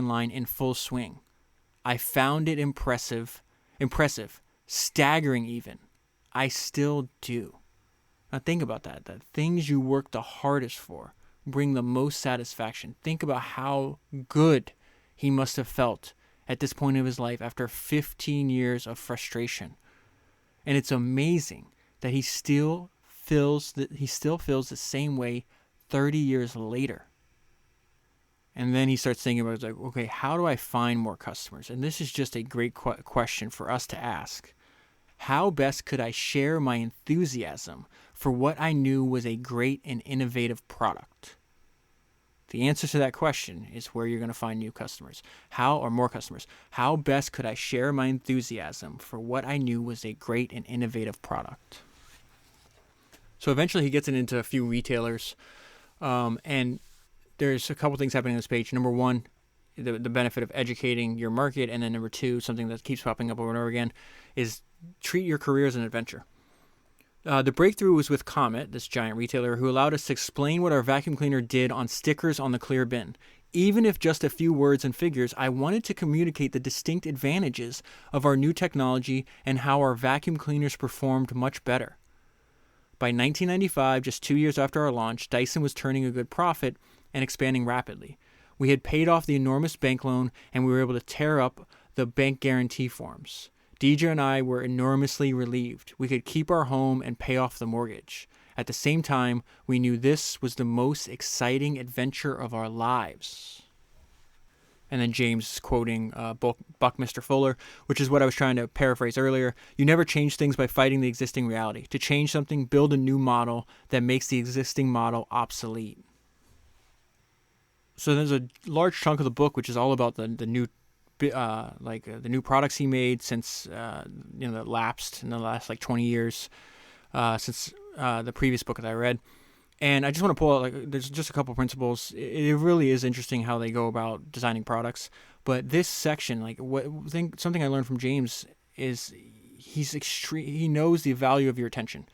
A: line in full swing. I found it impressive, staggering even. I still do. Now think about that. The things you work the hardest for bring the most satisfaction. Think about how good he must have felt at this point of his life after 15 years of frustration. And it's amazing that he still feels the same way 30 years later. And then he starts thinking about, like, okay, how do I find more customers? And this is just a great question for us to ask. How best could I share my enthusiasm for what I knew was a great and innovative product? The answer to that question is where you're going to find new customers. More customers. How best could I share my enthusiasm for what I knew was a great and innovative product? So eventually he gets it into a few retailers, and there's a couple things happening on this page. Number one, the benefit of educating your market, and then number two, something that keeps popping up over and over again, is treat your career as an adventure. The breakthrough was with Comet, this giant retailer, who allowed us to explain what our vacuum cleaner did on stickers on the clear bin. Even if just a few words and figures, I wanted to communicate the distinct advantages of our new technology and how our vacuum cleaners performed much better. By 1995, just 2 years after our launch, Dyson was turning a good profit and expanding rapidly. We had paid off the enormous bank loan, and we were able to tear up the bank guarantee forms. Deidre and I were enormously relieved. We could keep our home and pay off the mortgage. At the same time, we knew this was the most exciting adventure of our lives. And then James is quoting Buckminster Fuller, which is what I was trying to paraphrase earlier. You never change things by fighting the existing reality. To change something, build a new model that makes the existing model obsolete. So there's a large chunk of the book which is all about the new the new products he made since that lapsed in the last 20 years since the previous book that I read. And I just want to pull out, there's just a couple principles. It really is interesting how they go about designing products. But this section, something I learned from James is he knows the value of your attention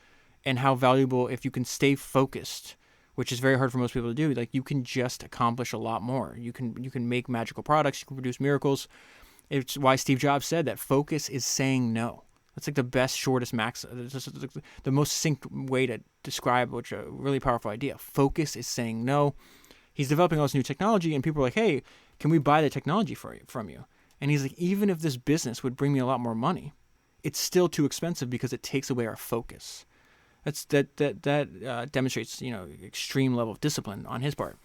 A: and how valuable, if you can stay focused, which is very hard for most people to do, you can just accomplish a lot more. You can make magical products. You can produce miracles. It's why Steve Jobs said that focus is saying no. That's the best, shortest, the most succinct way to describe a really powerful idea. Focus is saying no. He's developing all this new technology, and people are like, hey, can we buy the technology from you? And he's like, even if this business would bring me a lot more money, it's still too expensive because it takes away our focus. That demonstrates, extreme level of discipline on his part.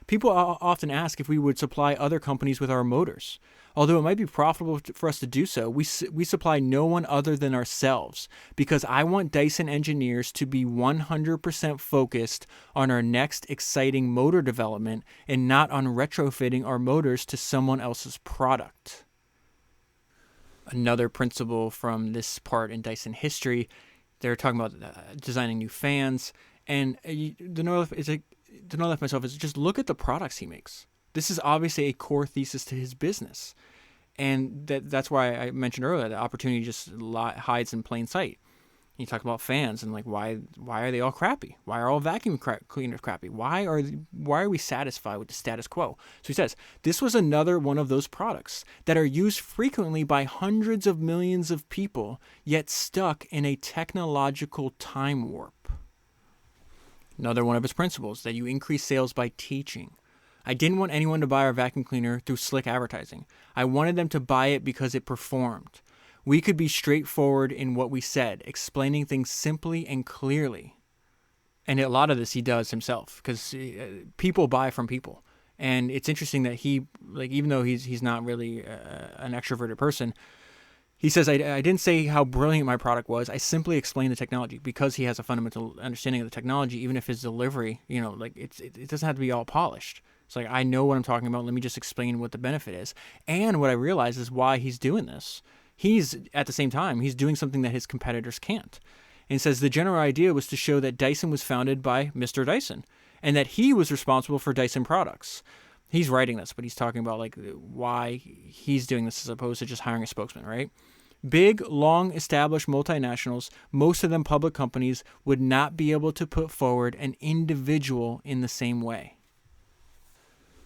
A: People often ask if we would supply other companies with our motors. Although it might be profitable for us to do so, we supply no one other than ourselves, because I want Dyson engineers to be 100% focused on our next exciting motor development and not on retrofitting our motors to someone else's product. Another principle from this part in Dyson history, they're talking about designing new fans, and the no left myself is just look at the products he makes. This is obviously a core thesis to his business. And that's why I mentioned earlier that opportunity just hides in plain sight. You talk about fans and why are they all crappy? Why are all vacuum cleaners crappy? Why are we satisfied with the status quo? So he says, this was another one of those products that are used frequently by hundreds of millions of people, yet stuck in a technological time warp. Another one of his principles, that you increase sales by teaching. I didn't want anyone to buy our vacuum cleaner through slick advertising. I wanted them to buy it because it performed. We could be straightforward in what we said, explaining things simply and clearly. And a lot of this he does himself, because people buy from people. And it's interesting that he, even though he's not really an extroverted person, he says, I didn't say how brilliant my product was. I simply explained the technology, because he has a fundamental understanding of the technology, even if his delivery, it doesn't have to be all polished. It's I know what I'm talking about. Let me just explain what the benefit is. And what I realize is why he's doing this. He's, at the same time, he's doing something that his competitors can't. And he says the general idea was to show that Dyson was founded by Mr. Dyson, and that he was responsible for Dyson products. He's writing this, but he's talking about why he's doing this as opposed to just hiring a spokesman, right? Big, long-established multinationals, most of them public companies, would not be able to put forward an individual in the same way.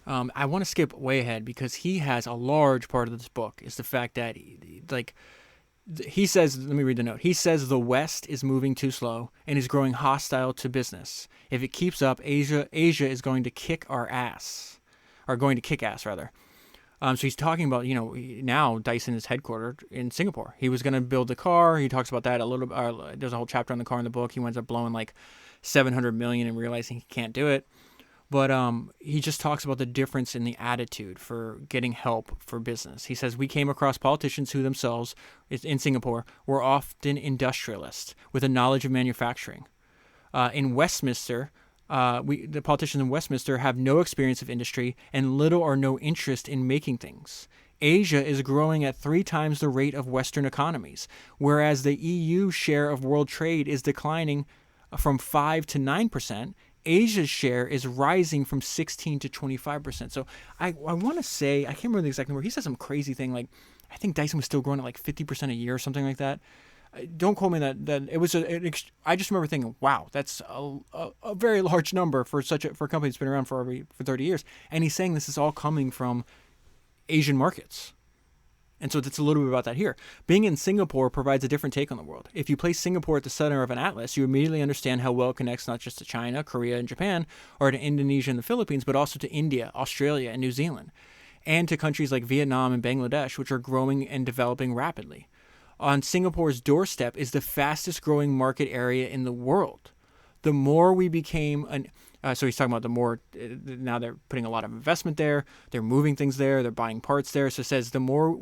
A: I want to skip way ahead because he has a large part of this book is the fact that, he says, let me read the note. He says the West is moving too slow and is growing hostile to business. If it keeps up, Asia is going to kick our ass, or going to kick ass rather. So he's talking about, now Dyson is headquartered in Singapore. He was going to build the car. He talks about that a little bit. There's a whole chapter on the car in the book. He winds up blowing $700 million and realizing he can't do it. But he just talks about the difference in the attitude for getting help for business. He says, we came across politicians who themselves, in Singapore, were often industrialists with a knowledge of manufacturing. In Westminster, the politicians in Westminster have no experience of industry and little or no interest in making things. Asia is growing at 3 times the rate of Western economies, whereas the EU share of world trade is declining from 5 to 9%. Asia's share is rising from 16 to 25%. So I want to say, I can't remember the exact number. He said some crazy thing I think Dyson was still growing at 50% a year or something like that. Don't quote me that it was. I just remember thinking, wow, that's a very large number for a company that's been around for 30 years. And he's saying this is all coming from Asian markets. And so it's a little bit about that here. Being in Singapore provides a different take on the world. If you place Singapore at the center of an atlas, you immediately understand how well it connects not just to China, Korea, and Japan, or to Indonesia and the Philippines, but also to India, Australia, and New Zealand, and to countries like Vietnam and Bangladesh, which are growing and developing rapidly. On Singapore's doorstep is the fastest growing market area in the world. the more we became so he's talking about the more, now they're putting a lot of investment there, they're moving things there, they're buying parts there. So it says the more,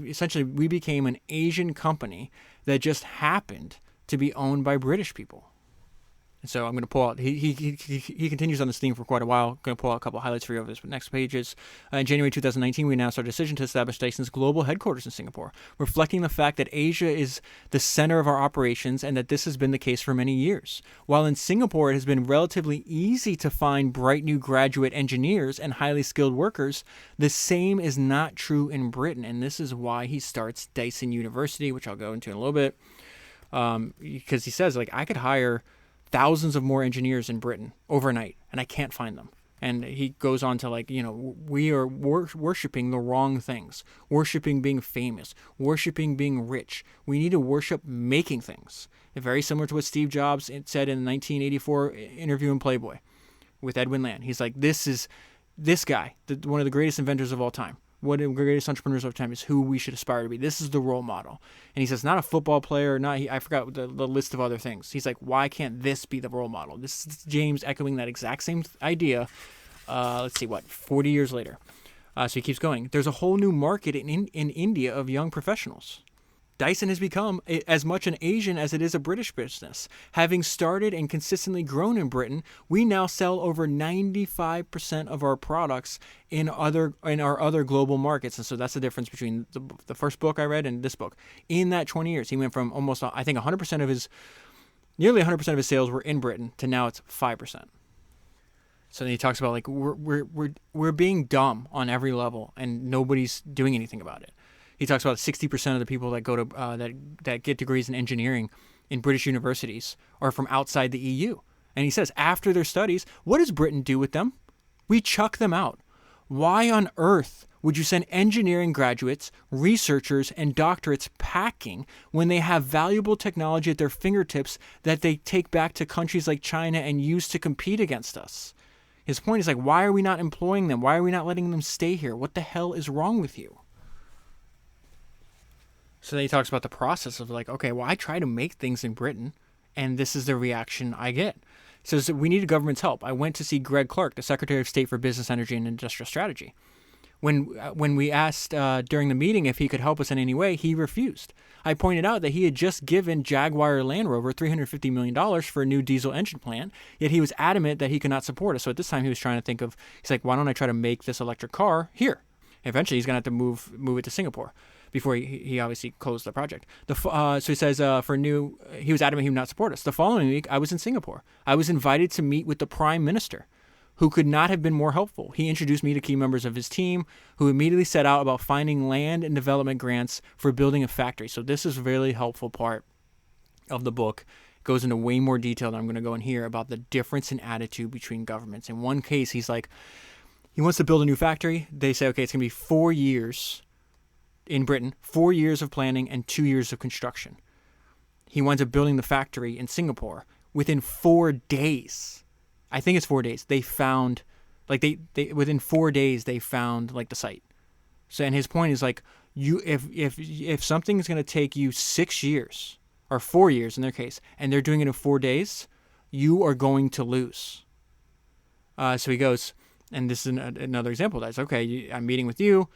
A: essentially we became an Asian company that just happened to be owned by British people. And so I'm going to pull out, he continues on this theme for quite a while. I'm going to pull out a couple of highlights for you over this next pages. In January 2019, we announced our decision to establish Dyson's global headquarters in Singapore, reflecting the fact that Asia is the center of our operations and that this has been the case for many years. While in Singapore, it has been relatively easy to find bright new graduate engineers and highly skilled workers, the same is not true in Britain. And this is why he starts Dyson University, which I'll go into in a little bit. Because he says, like, I could hire thousands of more engineers in Britain overnight, and I can't find them. And he goes on to, like, we are worshiping the wrong things, worshiping being famous, worshiping being rich. We need to worship making things. Very similar to what Steve Jobs said in the 1984 interview in Playboy with Edwin Land. He's like, this guy, one of the greatest inventors of all time, one of the greatest entrepreneurs of time, is who we should aspire to be. This is the role model. And he says, not a football player, I forgot the list of other things. He's like, why can't this be the role model? This is James echoing that exact same idea, 40 years later. So he keeps going. There's a whole new market in India of young professionals. Dyson has become as much an Asian as it is a British business. Having started and consistently grown in Britain, we now sell over 95% of our products in our other global markets. And so that's the difference between the first book I read and this book. In that 20 years, he went from almost, I think, nearly 100% of his sales were in Britain to now it's 5%. So then he talks about, like, we're being dumb on every level and nobody's doing anything about it. He talks about 60% of the people that go to that get degrees in engineering in British universities are from outside the EU. And he says, after their studies, what does Britain do with them? We chuck them out. Why on earth would you send engineering graduates, researchers, and doctorates packing when they have valuable technology at their fingertips that they take back to countries like China and use to compete against us? His point is, like, why are we not employing them? Why are we not letting them stay here? What the hell is wrong with you? So then he talks about the process of, like, okay, well, I try to make things in Britain, and this is the reaction I get. He says, we need government's help. I went to see Greg Clark, the Secretary of State for Business, Energy, and Industrial Strategy. When we asked during the meeting if he could help us in any way, he refused. I pointed out that he had just given Jaguar Land Rover $350 million for a new diesel engine plant, yet he was adamant that he could not support us. So at this time, he was trying to think of, he's like, why don't I try to make this electric car here? Eventually, he's going to have to move it to Singapore before he obviously closed the project. So he says he was adamant he would not support us. The following week, I was in Singapore. I was invited to meet with the Prime Minister, who could not have been more helpful. He introduced me to key members of his team, who immediately set out about finding land and development grants for building a factory. So this is a really helpful part of the book. It goes into way more detail than I'm going to go in here about the difference in attitude between governments. In one case, he's like, he wants to build a new factory. They say, okay, it's going to be 4 years in Britain, 4 years of planning and 2 years of construction. He winds up building the factory in Singapore. Within 4 days, I think it's 4 days, they found, like, within 4 days, they found, like, the site. So, and his point is, like, if something's going to take you 6 years, or 4 years in their case, and they're doing it in 4 days, you are going to lose. So he goes, and this is another example. That's, okay, I'm meeting with you.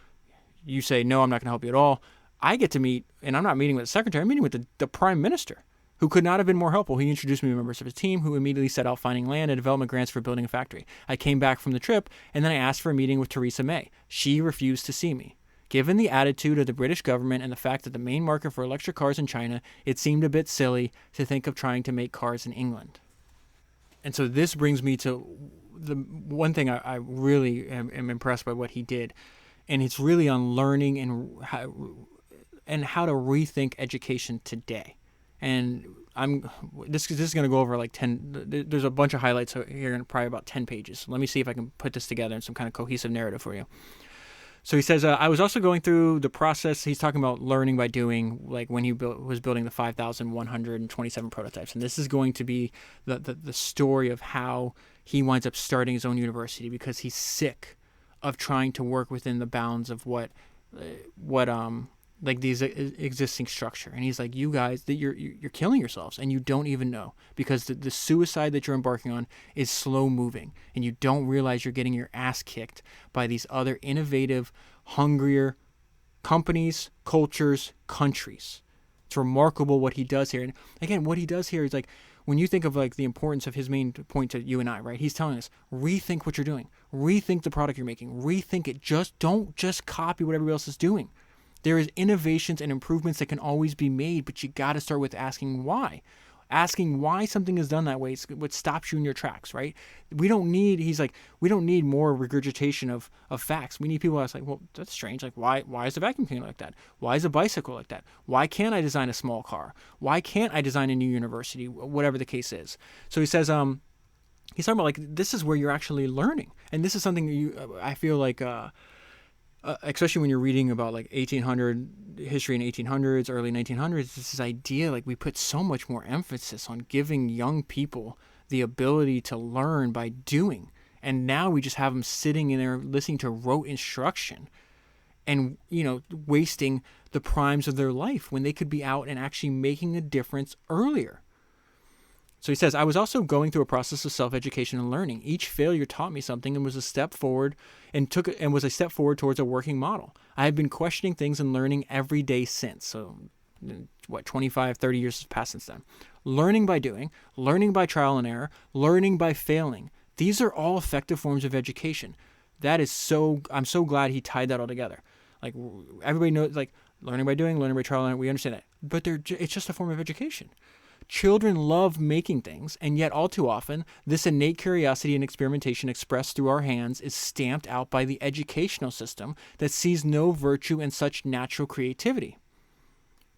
A: You say, no, I'm not going to help you at all. I get to meet, and I'm not meeting with the secretary, I'm meeting with the Prime Minister, who could not have been more helpful. He introduced me to members of his team, who immediately set out finding land and development grants for building a factory. I came back from the trip, and then I asked for a meeting with Theresa May. She refused to see me. Given the attitude of the British government and the fact that the main market for electric cars in China, it seemed a bit silly to think of trying to make cars in England. And so this brings me to the one thing I really am impressed by what he did. And it's really on learning and how to rethink education today. And this is going to go over like 10. There's a bunch of highlights here in probably about 10 pages. Let me see if I can put this together in some kind of cohesive narrative for you. So he says, I was also going through the process. He's talking about learning by doing, like when he was building the 5,127 prototypes. And this is going to be the story of how he winds up starting his own university, because he's sick of trying to work within the bounds of what like these existing structure. And he's like, you guys, that you're killing yourselves and you don't even know, because the suicide that you're embarking on is slow moving, and you don't realize you're getting your ass kicked by these other innovative, hungrier companies, cultures, countries. It's remarkable what he does here. And again, what he does here is like, when you think of like the importance of his main point to you and I, right? He's telling us, rethink what you're doing, rethink the product you're making, rethink it. Don't just copy what everybody else is doing. There is innovations and improvements that can always be made, but you got to start with asking why. Asking why something is done that way is what stops you in your tracks, right? We don't need more regurgitation of facts. We need people that's like, well, that's strange. Like, why is a vacuum cleaner like that? Why is a bicycle like that? Why can't I design a small car? Why can't I design a new university? Whatever the case is. So he says, he's talking about like, this is where you're actually learning. And this is something I feel like, especially when you're reading about like 1800 history in 1800s, early 1900s, this idea like we put so much more emphasis on giving young people the ability to learn by doing, and now we just have them sitting in there listening to rote instruction, and wasting the primes of their life when they could be out and actually making a difference earlier. So he says, I was also going through a process of self-education and learning. Each failure taught me something and was a step forward towards a working model. I have been questioning things and learning every day since. So 25, 30 years has passed since then. Learning by doing, learning by trial and error, learning by failing. These are all effective forms of education. I'm so glad he tied that all together. Like, everybody knows, like, learning by doing, learning by trial and error, we understand that. But it's just a form of education. Children love making things, and yet all too often, this innate curiosity and experimentation expressed through our hands is stamped out by the educational system that sees no virtue in such natural creativity.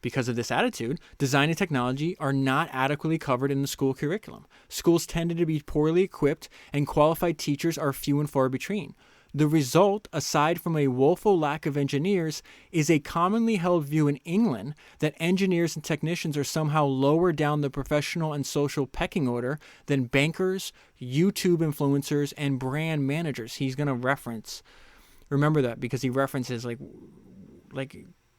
A: Because of this attitude, design and technology are not adequately covered in the school curriculum. Schools tended to be poorly equipped, and qualified teachers are few and far between. The result, aside from a woeful lack of engineers, is a commonly held view in England that engineers and technicians are somehow lower down the professional and social pecking order than bankers, YouTube influencers, and brand managers. He's going to remember that, because he references like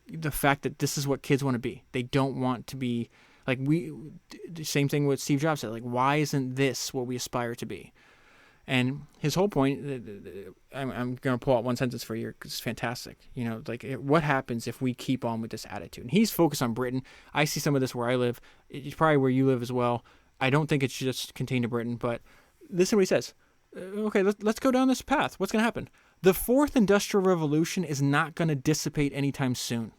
A: the fact that this is what kids want to be. They don't want to be like the same thing what Steve Jobs said. Like, why isn't this what we aspire to be? And his whole point, I'm going to pull out one sentence for you because it's fantastic. What happens if we keep on with this attitude? And he's focused on Britain. I see some of this where I live. It's probably where you live as well. I don't think it's just contained to Britain, but listen to what he says. Okay, let's go down this path. What's going to happen? The fourth industrial revolution is not going to dissipate anytime soon.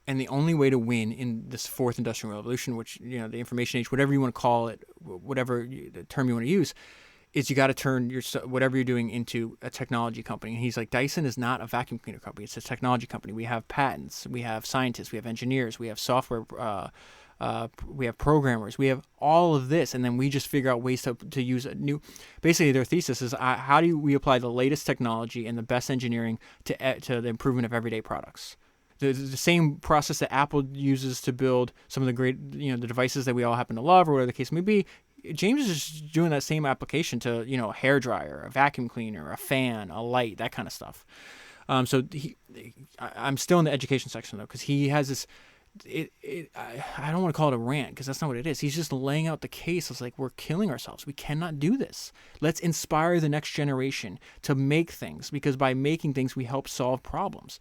A: And the only way to win in this fourth industrial revolution, which, the information age, whatever you want to call it, whatever the term you want to use, is you got to turn whatever you're doing into a technology company. And he's like, Dyson is not a vacuum cleaner company. It's a technology company. We have patents. We have scientists. We have engineers. We have software. We have programmers. We have all of this. And then we just figure out ways to use a new. Basically, their thesis is how do we apply the latest technology and the best engineering to the improvement of everyday products. The same process that Apple uses to build some of the great, the devices that we all happen to love, or whatever the case may be. James is just doing that same application to, a hairdryer, a vacuum cleaner, a fan, a light, that kind of stuff. I'm still in the education section though, because he has this. I don't want to call it a rant, because that's not what it is. He's just laying out the case. It's like, we're killing ourselves. We cannot do this. Let's inspire the next generation to make things, because by making things, we help solve problems.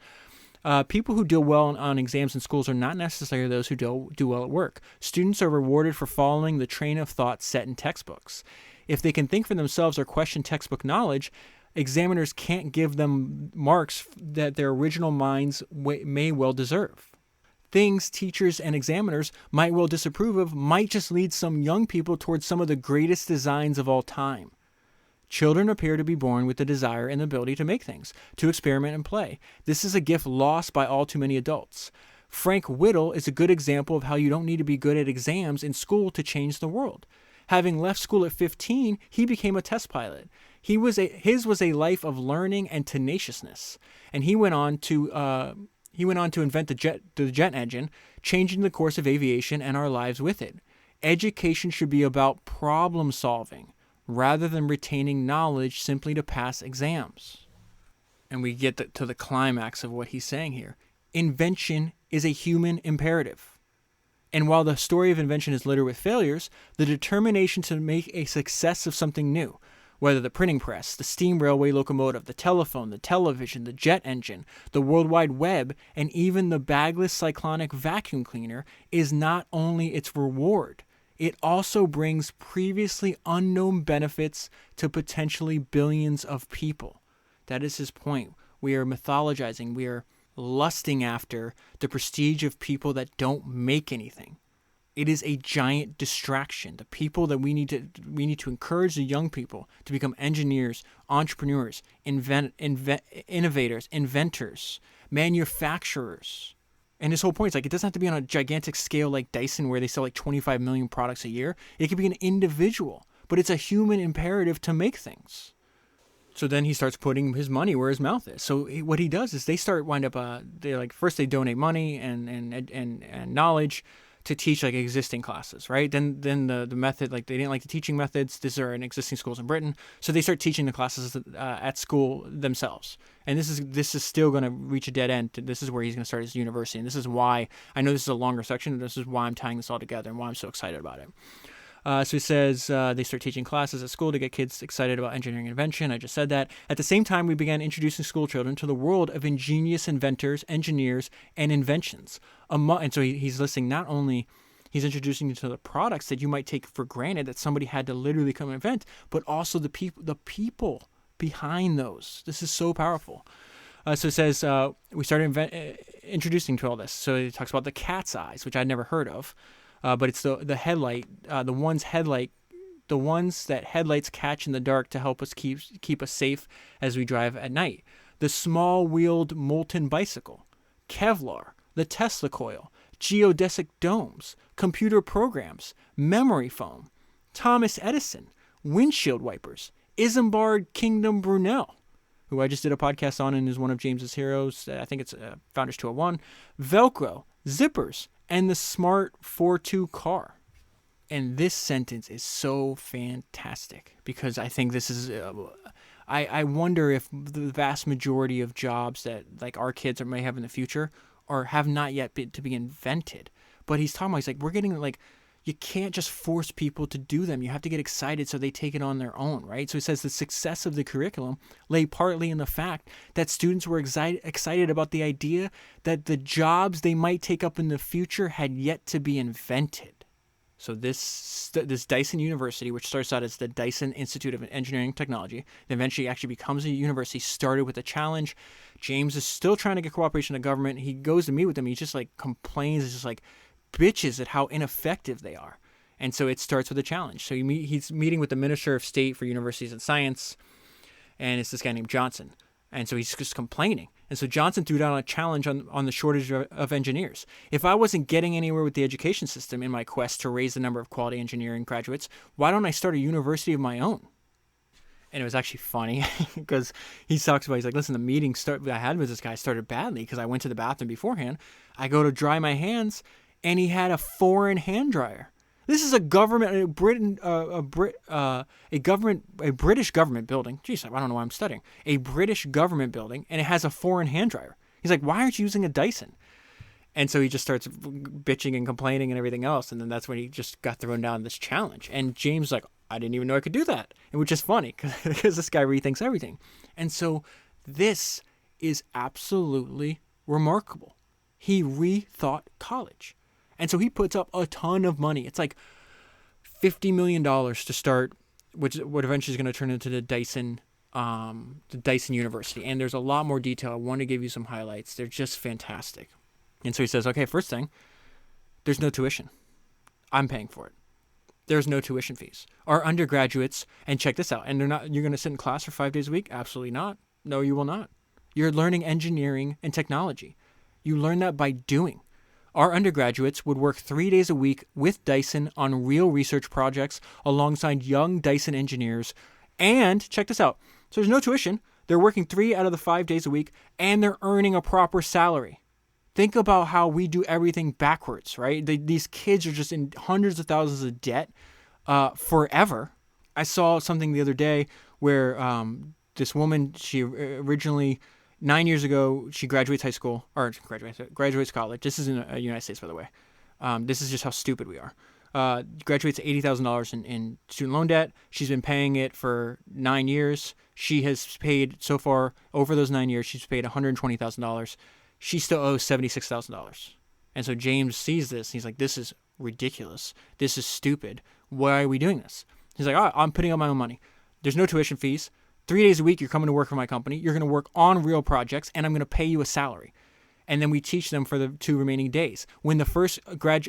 A: People who do well on exams in schools are not necessarily those who do well at work. Students are rewarded for following the train of thought set in textbooks. If they can think for themselves or question textbook knowledge, examiners can't give them marks that their original minds may well deserve. Things teachers and examiners might well disapprove of might just lead some young people towards some of the greatest designs of all time. Children appear to be born with the desire and ability to make things, to experiment and play. This is a gift lost by all too many adults. Frank Whittle is a good example of how you don't need to be good at exams in school to change the world. Having left school at 15, he became a test pilot. His was a life of learning and tenaciousness, and he went on to invent the jet engine, changing the course of aviation and our lives with it. Education should be about problem solving, rather than retaining knowledge simply to pass exams. And we get to the climax of what he's saying here. Invention is a human imperative. And while the story of invention is littered with failures, the determination to make a success of something new, whether the printing press, the steam railway locomotive, the telephone, the television, the jet engine, the World Wide Web, and even the bagless cyclonic vacuum cleaner, is not only its reward, it also brings previously unknown benefits to potentially billions of people. That is his point. We are mythologizing. We are lusting after the prestige of people that don't make anything. It is a giant distraction. The people that we need to encourage the young people to become engineers, entrepreneurs, innovators, inventors, manufacturers. And his whole point is like, it doesn't have to be on a gigantic scale like Dyson where they sell like 25 million products a year. It could be an individual, but it's a human imperative to make things. So then he starts putting his money where his mouth is. So what he does is they first they donate money and knowledge to teach like existing classes, right? Then the method, like they didn't like the teaching methods. These are in existing schools in Britain, so they start teaching the classes at school themselves. And this is still going to reach a dead end. This is where he's going to start his university, and this is why I know this is a longer section. And this is why I'm tying this all together and why I'm so excited about it. So he says they start teaching classes at school to get kids excited about engineering and invention. I just said that. At the same time, we began introducing school children to the world of ingenious inventors, engineers, and inventions. And so he's listing not only, he's introducing you to the products that you might take for granted that somebody had to literally come and invent, but also the people behind those. This is so powerful. So it says we started introducing to all this. So he talks about the cat's eyes, which I'd never heard of. But it's the headlight, the ones that headlights catch in the dark to help us keep us safe as we drive at night. The small-wheeled molten bicycle, Kevlar, the Tesla coil, geodesic domes, computer programs, memory foam, Thomas Edison, windshield wipers, Isambard Kingdom Brunel, who I just did a podcast on and is one of James's heroes. I think it's Founders 201, Velcro, zippers, and the smart 4.2 car. And this sentence is so fantastic because I think this is, I wonder if the vast majority of jobs that like our kids may have in the future have not yet been to be invented. But he's talking about, he's like, we're getting like, you can't just force people to do them. You have to get excited so they take it on their own, right? So he says the success of the curriculum lay partly in the fact that students were excited about the idea that the jobs they might take up in the future had yet to be invented. So this Dyson University, which starts out as the Dyson Institute of Engineering and Technology, and eventually actually becomes a university, started with a challenge. James is still trying to get cooperation of the government. He goes to meet with them. He just like complains. It's just like bitches at how ineffective they are. And so it starts with a challenge. So he's meeting with the Minister of State for Universities and Science, and it's this guy named Johnson. And so he's just complaining. And so Johnson threw down a challenge on the shortage of engineers. If I wasn't getting anywhere with the education system in my quest to raise the number of quality engineering graduates, why don't I start a university of my own? And it was actually funny because he talks about, he's like, listen, the meeting that I had with this guy started badly because I went to the bathroom beforehand. I go to dry my hands, and he had a foreign hand dryer. This is a British government building. Jeez, I don't know why I'm studying. A British government building, and it has a foreign hand dryer. He's like, why aren't you using a Dyson? And so he just starts bitching and complaining and everything else. And then that's when he just got thrown down this challenge. And James is like, I didn't even know I could do that. And which is funny because this guy rethinks everything. And so this is absolutely remarkable. He rethought college. And so he puts up a ton of money. It's like $50 million to start, which what eventually is going to turn into the Dyson University. And there's a lot more detail. I want to give you some highlights. They're just fantastic. And so he says, okay, first thing, there's no tuition. I'm paying for it. There's no tuition fees. Our undergraduates, and check this out, and you're going to sit in class for 5 days a week? Absolutely not. No, you will not. You're learning engineering and technology. You learn that by doing. Our undergraduates would work 3 days a week with Dyson on real research projects alongside young Dyson engineers. And check this out. So there's no tuition. They're working 3 out of the 5 days a week, and they're earning a proper salary. Think about how we do everything backwards, right? These kids are just in hundreds of thousands of debt forever. I saw something the other day where this woman, she originally 9 years ago, she graduates high school, or graduates college. This is in the United States, by the way. This is just how stupid we are. Graduates $80,000 in student loan debt. She's been paying it for 9 years. She has paid, so far, over those 9 years, she's paid $120,000. She still owes $76,000. And so James sees this, and he's like, this is ridiculous. This is stupid. Why are we doing this? He's like, I'm putting up my own money. There's no tuition fees. 3 days a week, you're coming to work for my company. You're going to work on real projects, and I'm going to pay you a salary. And then we teach them for the 2 remaining days. When the first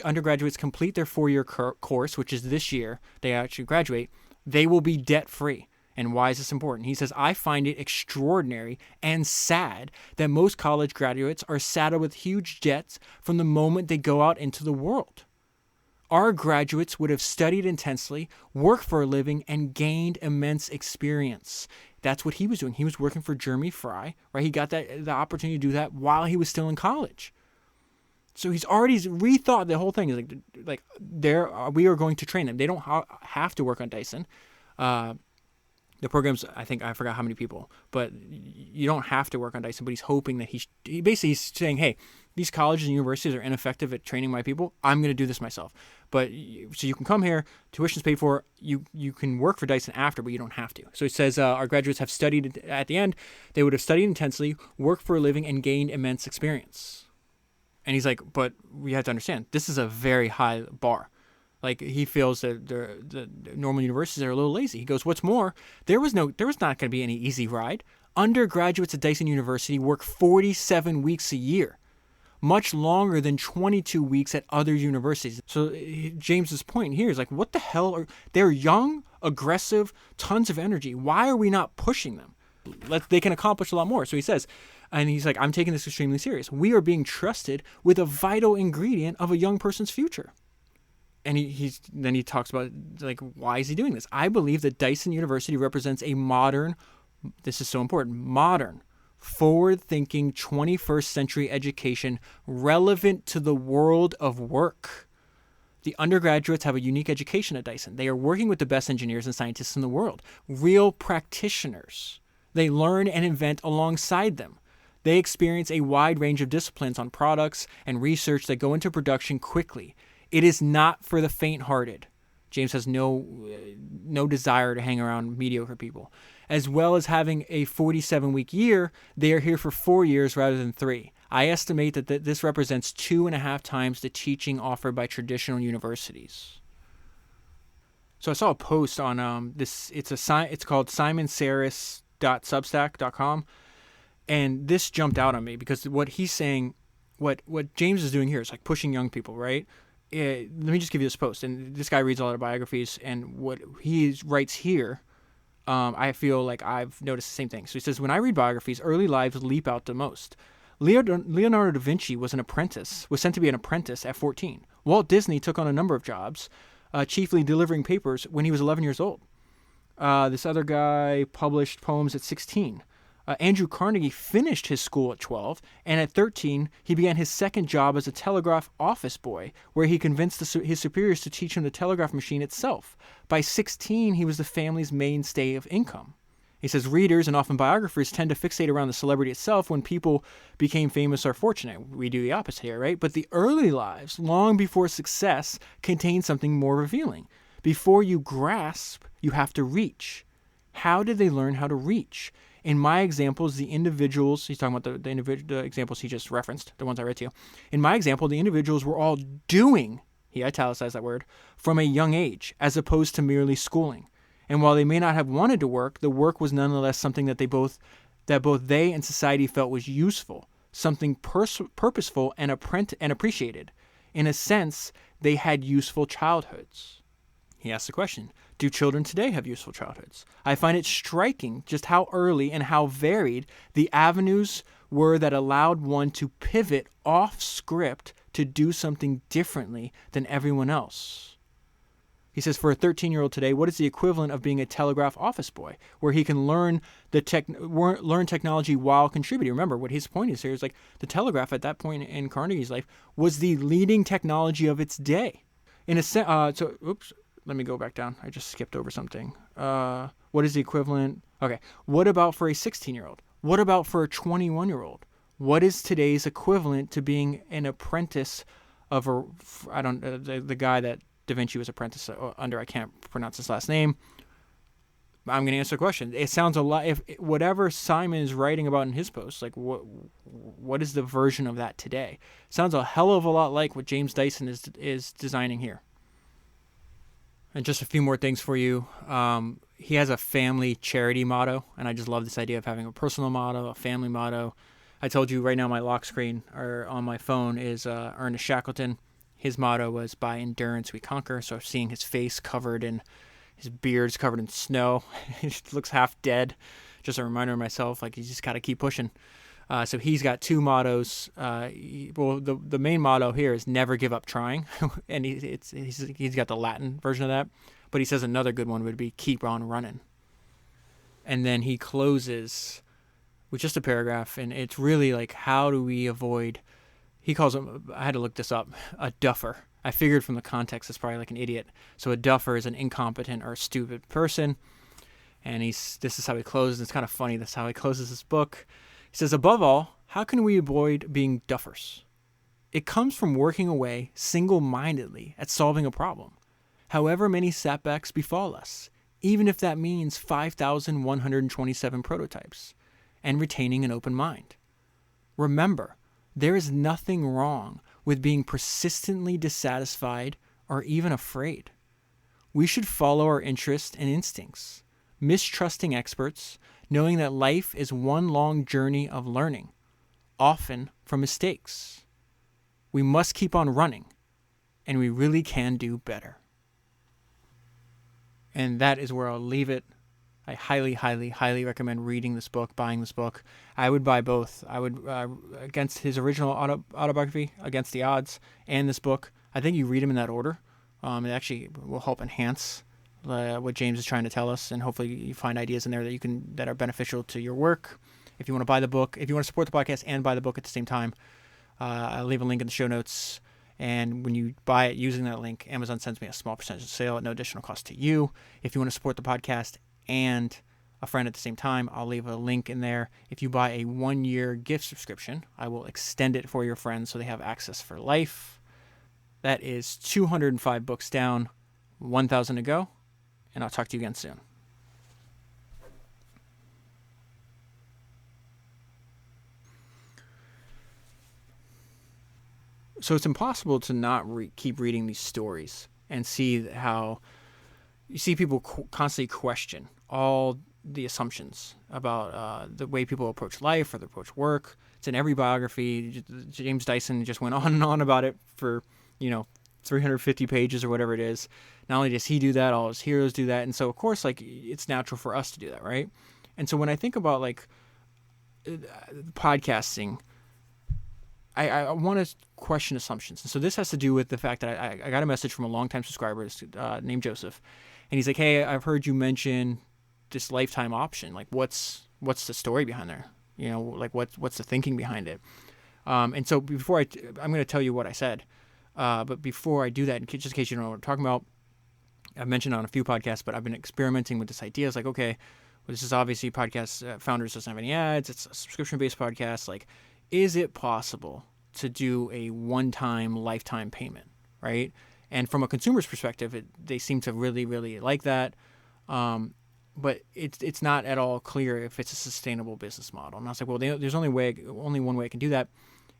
A: undergraduates complete their 4-year course, which is this year, they actually graduate, they will be debt-free. And why is this important? He says, I find it extraordinary and sad that most college graduates are saddled with huge debts from the moment they go out into the world. Our graduates would have studied intensely, worked for a living, and gained immense experience. That's what he was doing. He was working for Jeremy Fry, right? He got the opportunity to do that while he was still in college. So he's already rethought the whole thing. He's like we are going to train them. They don't have to work on Dyson. The program's, I forgot how many people, but you don't have to work on Dyson. But he's hoping that he basically he's saying, hey, these colleges and universities are ineffective at training my people. I'm going to do this myself. But so you can come here, tuition's paid for, you can work for Dyson after, but you don't have to. So he says our graduates have studied at the end. They would have studied intensely, worked for a living, and gained immense experience. And he's like, but we have to understand, this is a very high bar. Like, he feels that the normal universities are a little lazy. He goes, what's more, there was not going to be any easy ride. Undergraduates at Dyson University work 47 weeks a year, much longer than 22 weeks at other universities. So James's point here is like, what the hell they're young, aggressive, tons of energy. Why are we not pushing them? They can accomplish a lot more. So he says, and he's like, I'm taking this extremely serious. We are being trusted with a vital ingredient of a young person's future. And then he talks about, like, why is he doing this? I believe that Dyson University represents a modern, this is so important, modern, forward-thinking 21st century education relevant to the world of work. The undergraduates have a unique education at Dyson. They are working with the best engineers and scientists in the world, real practitioners. They learn and invent alongside them. They experience a wide range of disciplines on products and research that go into production quickly. It is not for the faint-hearted. James has no desire to hang around mediocre people. As well as having a 47-week year, they are here for 4 years rather than 3. I estimate that this represents 2.5 times the teaching offered by traditional universities. So I saw a post on this. It's called simonsaris.substack.com, and this jumped out on me because what he's saying, what James is doing here is like pushing young people, right? Let me just give you this post, and this guy reads all our biographies, and what he writes here, I feel like I've noticed the same thing. So he says, when I read biographies, early lives leap out the most. Leonardo da Vinci was sent to be an apprentice at 14. Walt Disney took on a number of jobs, chiefly delivering papers when he was 11 years old. This other guy published poems at 16. Andrew Carnegie finished his school at 12, and at 13, he began his second job as a telegraph office boy, where he convinced his superiors to teach him the telegraph machine itself. By 16, he was the family's mainstay of income. He says readers and often biographers tend to fixate around the celebrity itself when people became famous or fortunate. We do the opposite here, right? But the early lives, long before success, contain something more revealing. Before you grasp, you have to reach. How did they learn how to reach? In my examples, the individuals, he's talking about the examples he just referenced, the ones I read to you. In my example, the individuals were all doing, he italicized that word, from a young age, as opposed to merely schooling. And while they may not have wanted to work, the work was nonetheless something that both they and society felt was useful, something purposeful and appreciated. In a sense, they had useful childhoods. He asked the question, do children today have useful childhoods? I find it striking just how early and how varied the avenues were that allowed one to pivot off script to do something differently than everyone else. He says, for a 13-year-old today, what is the equivalent of being a telegraph office boy, where he can learn technology while contributing? Remember, what his point is here is like the telegraph at that point in Carnegie's life was the leading technology of its day. In a sense, let me go back down. I just skipped over something. What is the equivalent? Okay. What about for a 16-year-old? What about for a 21-year-old? What is today's equivalent to being an apprentice of the guy that Da Vinci was apprentice under? I can't pronounce his last name. I'm going to answer the question. It sounds a lot, if whatever Simon is writing about in his post, like what is the version of that today? Sounds a hell of a lot like what James Dyson is designing here. And just a few more things for you. He has a family charity motto, and I just love this idea of having a personal motto, a family motto. I told you right now my lock screen or on my phone is Ernest Shackleton. His motto was, "By endurance we conquer." So seeing his face covered in, his beard's covered in snow. He looks half dead. Just a reminder of myself, like, you just got to keep pushing. So he's got two mottos. The main motto here is never give up trying. And he's got the Latin version of that. But he says another good one would be keep on running. And then he closes with just a paragraph. And it's really like, how do we avoid, he calls him, I had to look this up, a duffer. I figured from the context it's probably like an idiot. So a duffer is an incompetent or stupid person. And this is how he closes. It's kind of funny. That's how he closes his book. He says, above all, how can we avoid being duffers? It comes from working away single-mindedly at solving a problem, however many setbacks befall us, even if that means 5,127 prototypes, and retaining an open mind. Remember, there is nothing wrong with being persistently dissatisfied or even afraid. We should follow our interests and instincts, mistrusting experts, knowing that life is one long journey of learning, often from mistakes. We must keep on running, and we really can do better. And that is where I'll leave it. I highly, highly, highly recommend reading this book, buying this book. I would buy both. I would, against his original autobiography, Against the Odds, and this book. I think you read them in that order. It actually will help enhance what James is trying to tell us, and hopefully you find ideas in there that are beneficial to your work. If you want to buy the book, if you want to support the podcast and buy the book at the same time, I'll leave a link in the show notes. And when you buy it using that link, Amazon sends me a small percentage of sale at no additional cost to you. If you want to support the podcast and a friend at the same time, I'll leave a link in there. If you buy a 1-year gift subscription, I will extend it for your friends so they have access for life. That is 205 books down, 1,000 to go. And I'll talk to you again soon. So it's impossible to not keep reading these stories and see how you see people constantly question all the assumptions about the way people approach life or they approach work. It's in every biography. James Dyson just went on and on about it for, 350 pages or whatever it is. Not only does he do that, all his heroes do that. And so, of course, like, it's natural for us to do that, right? And so when I think about, like, podcasting, I want to question assumptions. And so this has to do with the fact that I got a message from a longtime subscriber named Joseph. And he's like, hey, I've heard you mention this lifetime option. Like, what's the story behind there? Like, what's the thinking behind it? And so before I'm going to tell you what I said. But before I do that, just in case you don't know what I'm talking about, I've mentioned on a few podcasts, but I've been experimenting with this idea. It's like, okay, well, this is obviously podcast Founders doesn't have any ads. It's a subscription-based podcast. Like, is it possible to do a one-time lifetime payment, right? And from a consumer's perspective, they seem to really, really like that. But it's not at all clear if it's a sustainable business model. And I was like, well, there's only one way I can do that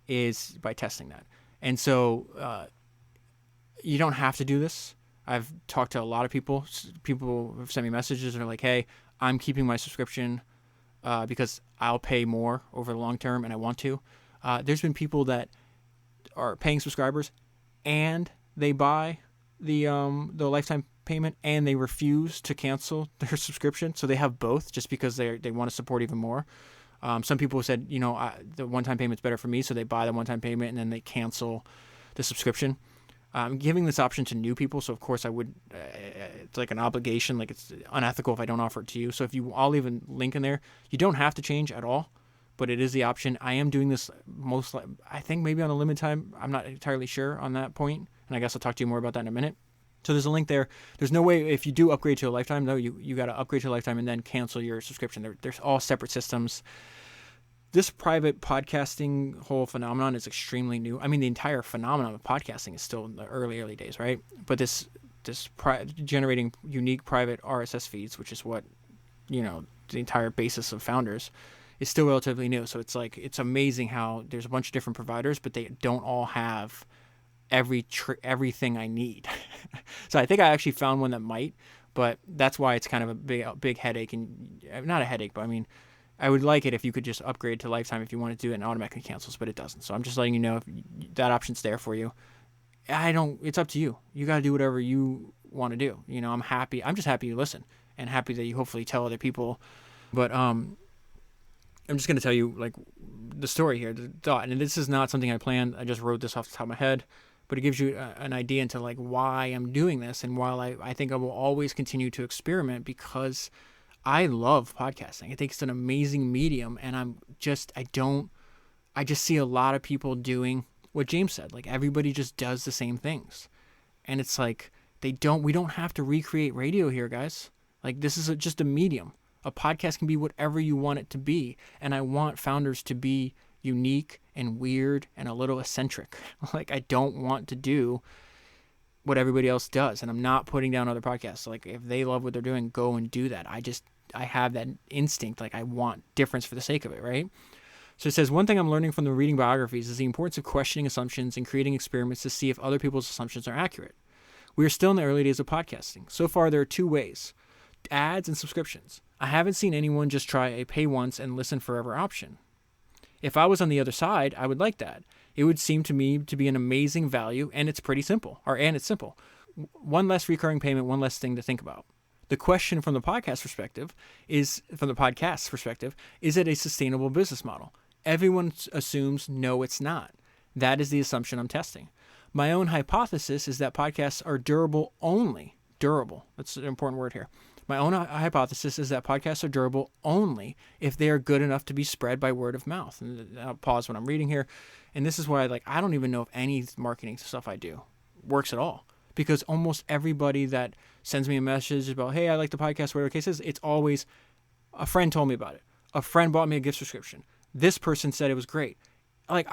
A: is by testing that. And so you don't have to do this. I've talked to a lot of people. People have sent me messages and are like, hey, I'm keeping my subscription because I'll pay more over the long term and I want to. There's been people that are paying subscribers and they buy the lifetime payment and they refuse to cancel their subscription. So they have both just because they want to support even more. Some people said, the one-time payment's better for me, so they buy the one-time payment and then they cancel the subscription. I'm giving this option to new people, so of course I would. It's like an obligation, like it's unethical if I don't offer it to you. So I'll leave a link in there. You don't have to change at all, but it is the option. I am doing this I think maybe on a limited time. I'm not entirely sure on that point, and I guess I'll talk to you more about that in a minute. So there's a link there. There's no way if you do upgrade to a lifetime, though, you got to upgrade to a lifetime and then cancel your subscription. There's all separate systems. this private podcasting whole phenomenon is extremely new. I mean, the entire phenomenon of podcasting is still in the early days, right? But this generating unique private RSS feeds, which is what, the entire basis of Founders, is still relatively new. So it's amazing how there's a bunch of different providers, but they don't all have everything I need. So I think I actually found one that might, but that's why it's kind of a big headache, and not a headache, but I mean, I would like it if you could just upgrade to lifetime if you want to do it and automatically cancels, but it doesn't. So I'm just letting you know if that option's there for you. It's up to you. You got to do whatever you want to do. I'm happy. I'm just happy you listen and happy that you hopefully tell other people. But I'm just going to tell you like the story here, the thought. And this is not something I planned. I just wrote this off the top of my head, but it gives you an idea into like why I'm doing this. And while I think I will always continue to experiment because I love podcasting. I think it's an amazing medium, and I just see a lot of people doing what James said. Like everybody just does the same things. And it's like we don't have to recreate radio here, guys. Like this is just a medium. A podcast can be whatever you want it to be. And I want Founders to be unique and weird and a little eccentric. Like I don't want to do what everybody else does. And I'm not putting down other podcasts. Like if they love what they're doing, go and do that. I have that instinct. Like I want difference for the sake of it, right? So it says, one thing I'm learning from the reading biographies is the importance of questioning assumptions and creating experiments to see if other people's assumptions are accurate. We are still in the early days of podcasting. So far, there are two ways: ads and subscriptions. I haven't seen anyone just try a pay once and listen forever option. If I was on the other side, I would like that. It would seem to me to be an amazing value, and it's pretty simple. It's simple. One less recurring payment, one less thing to think about. The question from the podcast's perspective, is it a sustainable business model? Everyone assumes no, it's not. That is the assumption I'm testing. My own hypothesis is that podcasts are durable only. Durable. That's an important word here. My own hypothesis is that podcasts are durable only if they are good enough to be spread by word of mouth. And I'll pause when I'm reading here. And this is why I don't even know if any marketing stuff I do works at all. Because almost everybody that sends me a message about, hey, I like the podcast, whatever the case is, it's always a friend told me about it. A friend bought me a gift subscription. This person said it was great. I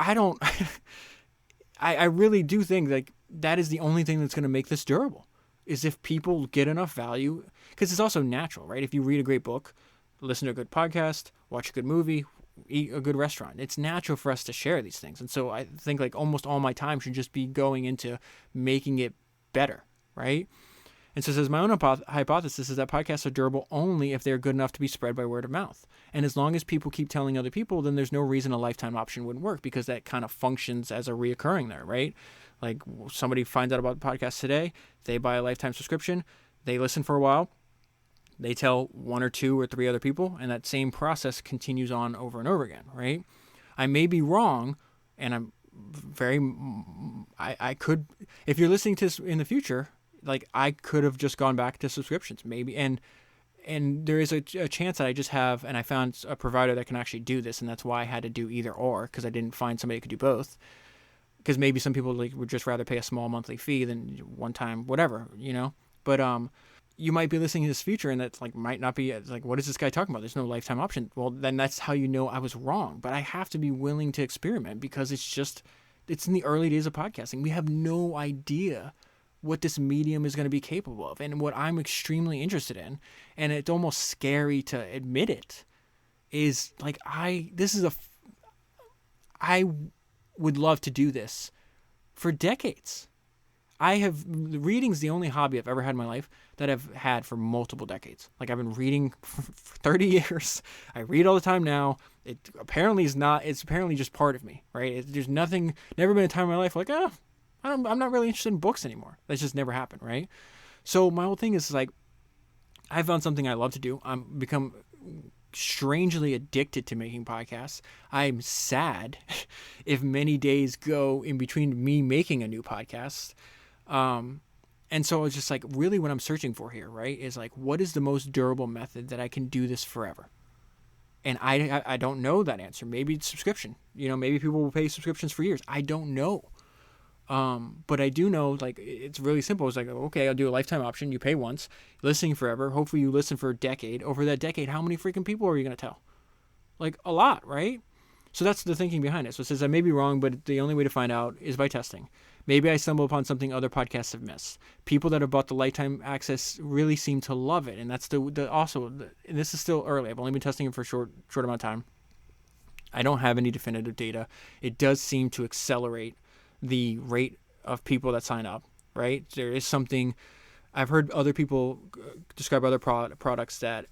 A: really do think that is the only thing that's going to make this durable, is if people get enough value, because it's also natural, right? If you read a great book, listen to a good podcast, watch a good movie, eat a good restaurant, it's natural for us to share these things. And so I think almost all my time should just be going into making it better, right? And so it says, my own hypothesis is that podcasts are durable only if they're good enough to be spread by word of mouth. And as long as people keep telling other people, then there's no reason a lifetime option wouldn't work, because that kind of functions as a reoccurring there, right? Like somebody finds out about the podcast today, they buy a lifetime subscription, they listen for a while, they tell one or two or three other people, and that same process continues on over and over again, right? I may be wrong, and I could, if you're listening to this in the future, I could have just gone back to subscriptions maybe. And there is a chance that I just have, and I found a provider that can actually do this. And that's why I had to do either or, because I didn't find somebody who could do both. Because maybe some people would just rather pay a small monthly fee than one time, whatever, but, you might be listening to this future and that's might not be what is this guy talking about? There's no lifetime option. Well, then that's how you know I was wrong. But I have to be willing to experiment, because it's in the early days of podcasting. We have no idea what this medium is going to be capable of, and what I'm extremely interested in, and it's almost scary to admit it, is I would love to do this for decades. Reading's the only hobby I've ever had in my life that I've had for multiple decades. I've been reading for 30 years. I read all the time now. It apparently is not, it's apparently just part of me, right? There's never been a time in my life I'm not really interested in books anymore. That's just never happened, right? So my whole thing is I found something I love to do. I'm become strangely addicted to making podcasts. I'm sad if many days go in between me making a new podcast. And so it's just really what I'm searching for here, right? Is what is the most durable method that I can do this forever? And I don't know that answer. Maybe it's subscription. Maybe people will pay subscriptions for years. I don't know. But I do know, it's really simple. It's okay, I'll do a lifetime option. You pay once, listening forever. Hopefully you listen for a decade. Over that decade, how many freaking people are you going to tell? A lot, right? So that's the thinking behind it. So it says I may be wrong, but the only way to find out is by testing. Maybe I stumble upon something other podcasts have missed. People that have bought the lifetime access really seem to love it, and that's and this is still early. I've only been testing it for a short amount of time. I don't have any definitive data. It does seem to accelerate the rate of people that sign up, right? There is something. I've heard other people describe other products that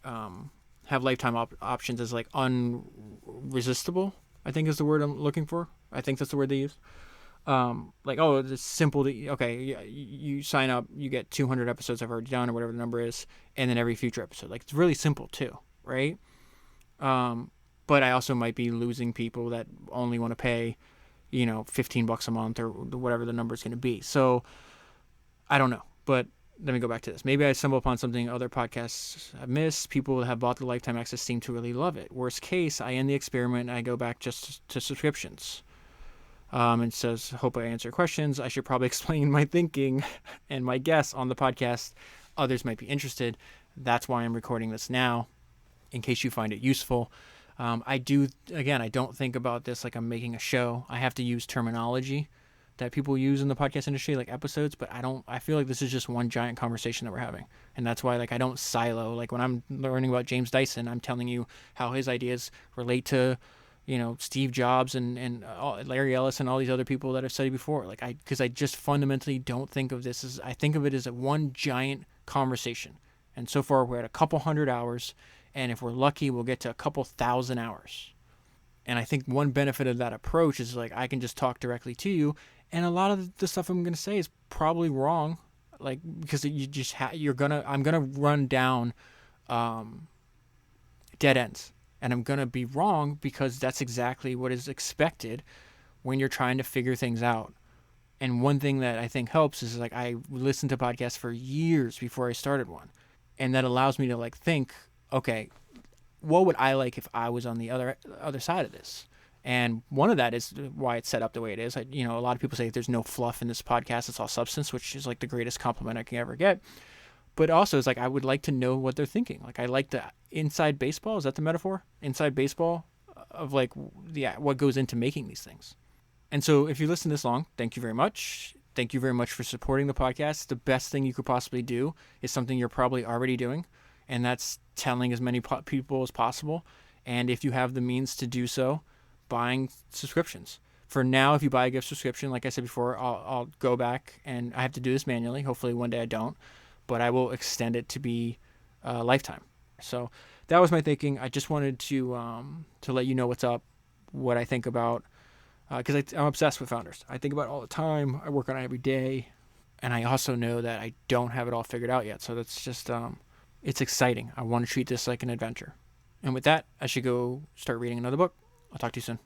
A: have lifetime options as like unresistible, I think is the word I'm looking for. I think that's the word they use. Like, oh, it's simple to, okay, you sign up, you get 200 episodes I've already done or whatever the number is, and then every future episode. Like, it's really simple too, right? But I also might be losing people that only want to pay, $15 a month or whatever the number is going to be. So I don't know, but let me go back to this. Maybe I stumble upon something other podcasts have missed. People that have bought the lifetime access seem to really love it. Worst case, I end the experiment and I go back just to subscriptions. It says, hope I answer questions. I should probably explain my thinking and my guess on the podcast. Others might be interested. That's why I'm recording this now, in case you find it useful. I don't think about this like I'm making a show. I have to use terminology that people use in the podcast industry, like episodes, but I feel like this is just one giant conversation that we're having. And that's why, like, I don't silo. Like, when I'm learning about James Dyson, I'm telling you how his ideas relate to, Steve Jobs and Larry Ellis and all these other people that I've studied before. Like, because I just fundamentally don't think of this I think of it as a one giant conversation. And so far we're at a couple hundred hours. And if we're lucky, we'll get to a couple thousand hours. And I think one benefit of that approach is like I can just talk directly to you, and a lot of the stuff I'm going to say is probably wrong, like because I'm gonna run down dead ends, and I'm gonna be wrong because that's exactly what is expected when you're trying to figure things out. And one thing that I think helps is like I listened to podcasts for years before I started one, and that allows me to like think, okay, what would I like if I was on the other side of this? And one of that is why it's set up the way it is. A lot of people say there's no fluff in this podcast. It's all substance, which is like the greatest compliment I can ever get. But also it's like I would like to know what they're thinking. Like I like the inside baseball. Is that the metaphor? Inside baseball of like what goes into making these things. And so if you listen this long, thank you very much. Thank you very much for supporting the podcast. The best thing you could possibly do is something you're probably already doing, and that's telling as many people as possible. And if you have the means to do so, buying subscriptions. For now, if you buy a gift subscription, like I said before, I'll go back, and I have to do this manually. Hopefully one day I don't, but I will extend it to be lifetime. So that was my thinking. I just wanted to let you know what's up, what I think about, because I'm obsessed with founders. I think about it all the time. I work on it every day, and I also know that I don't have it all figured out yet. So that's just it's exciting. I want to treat this like an adventure. And with that, I should go start reading another book. I'll talk to you soon.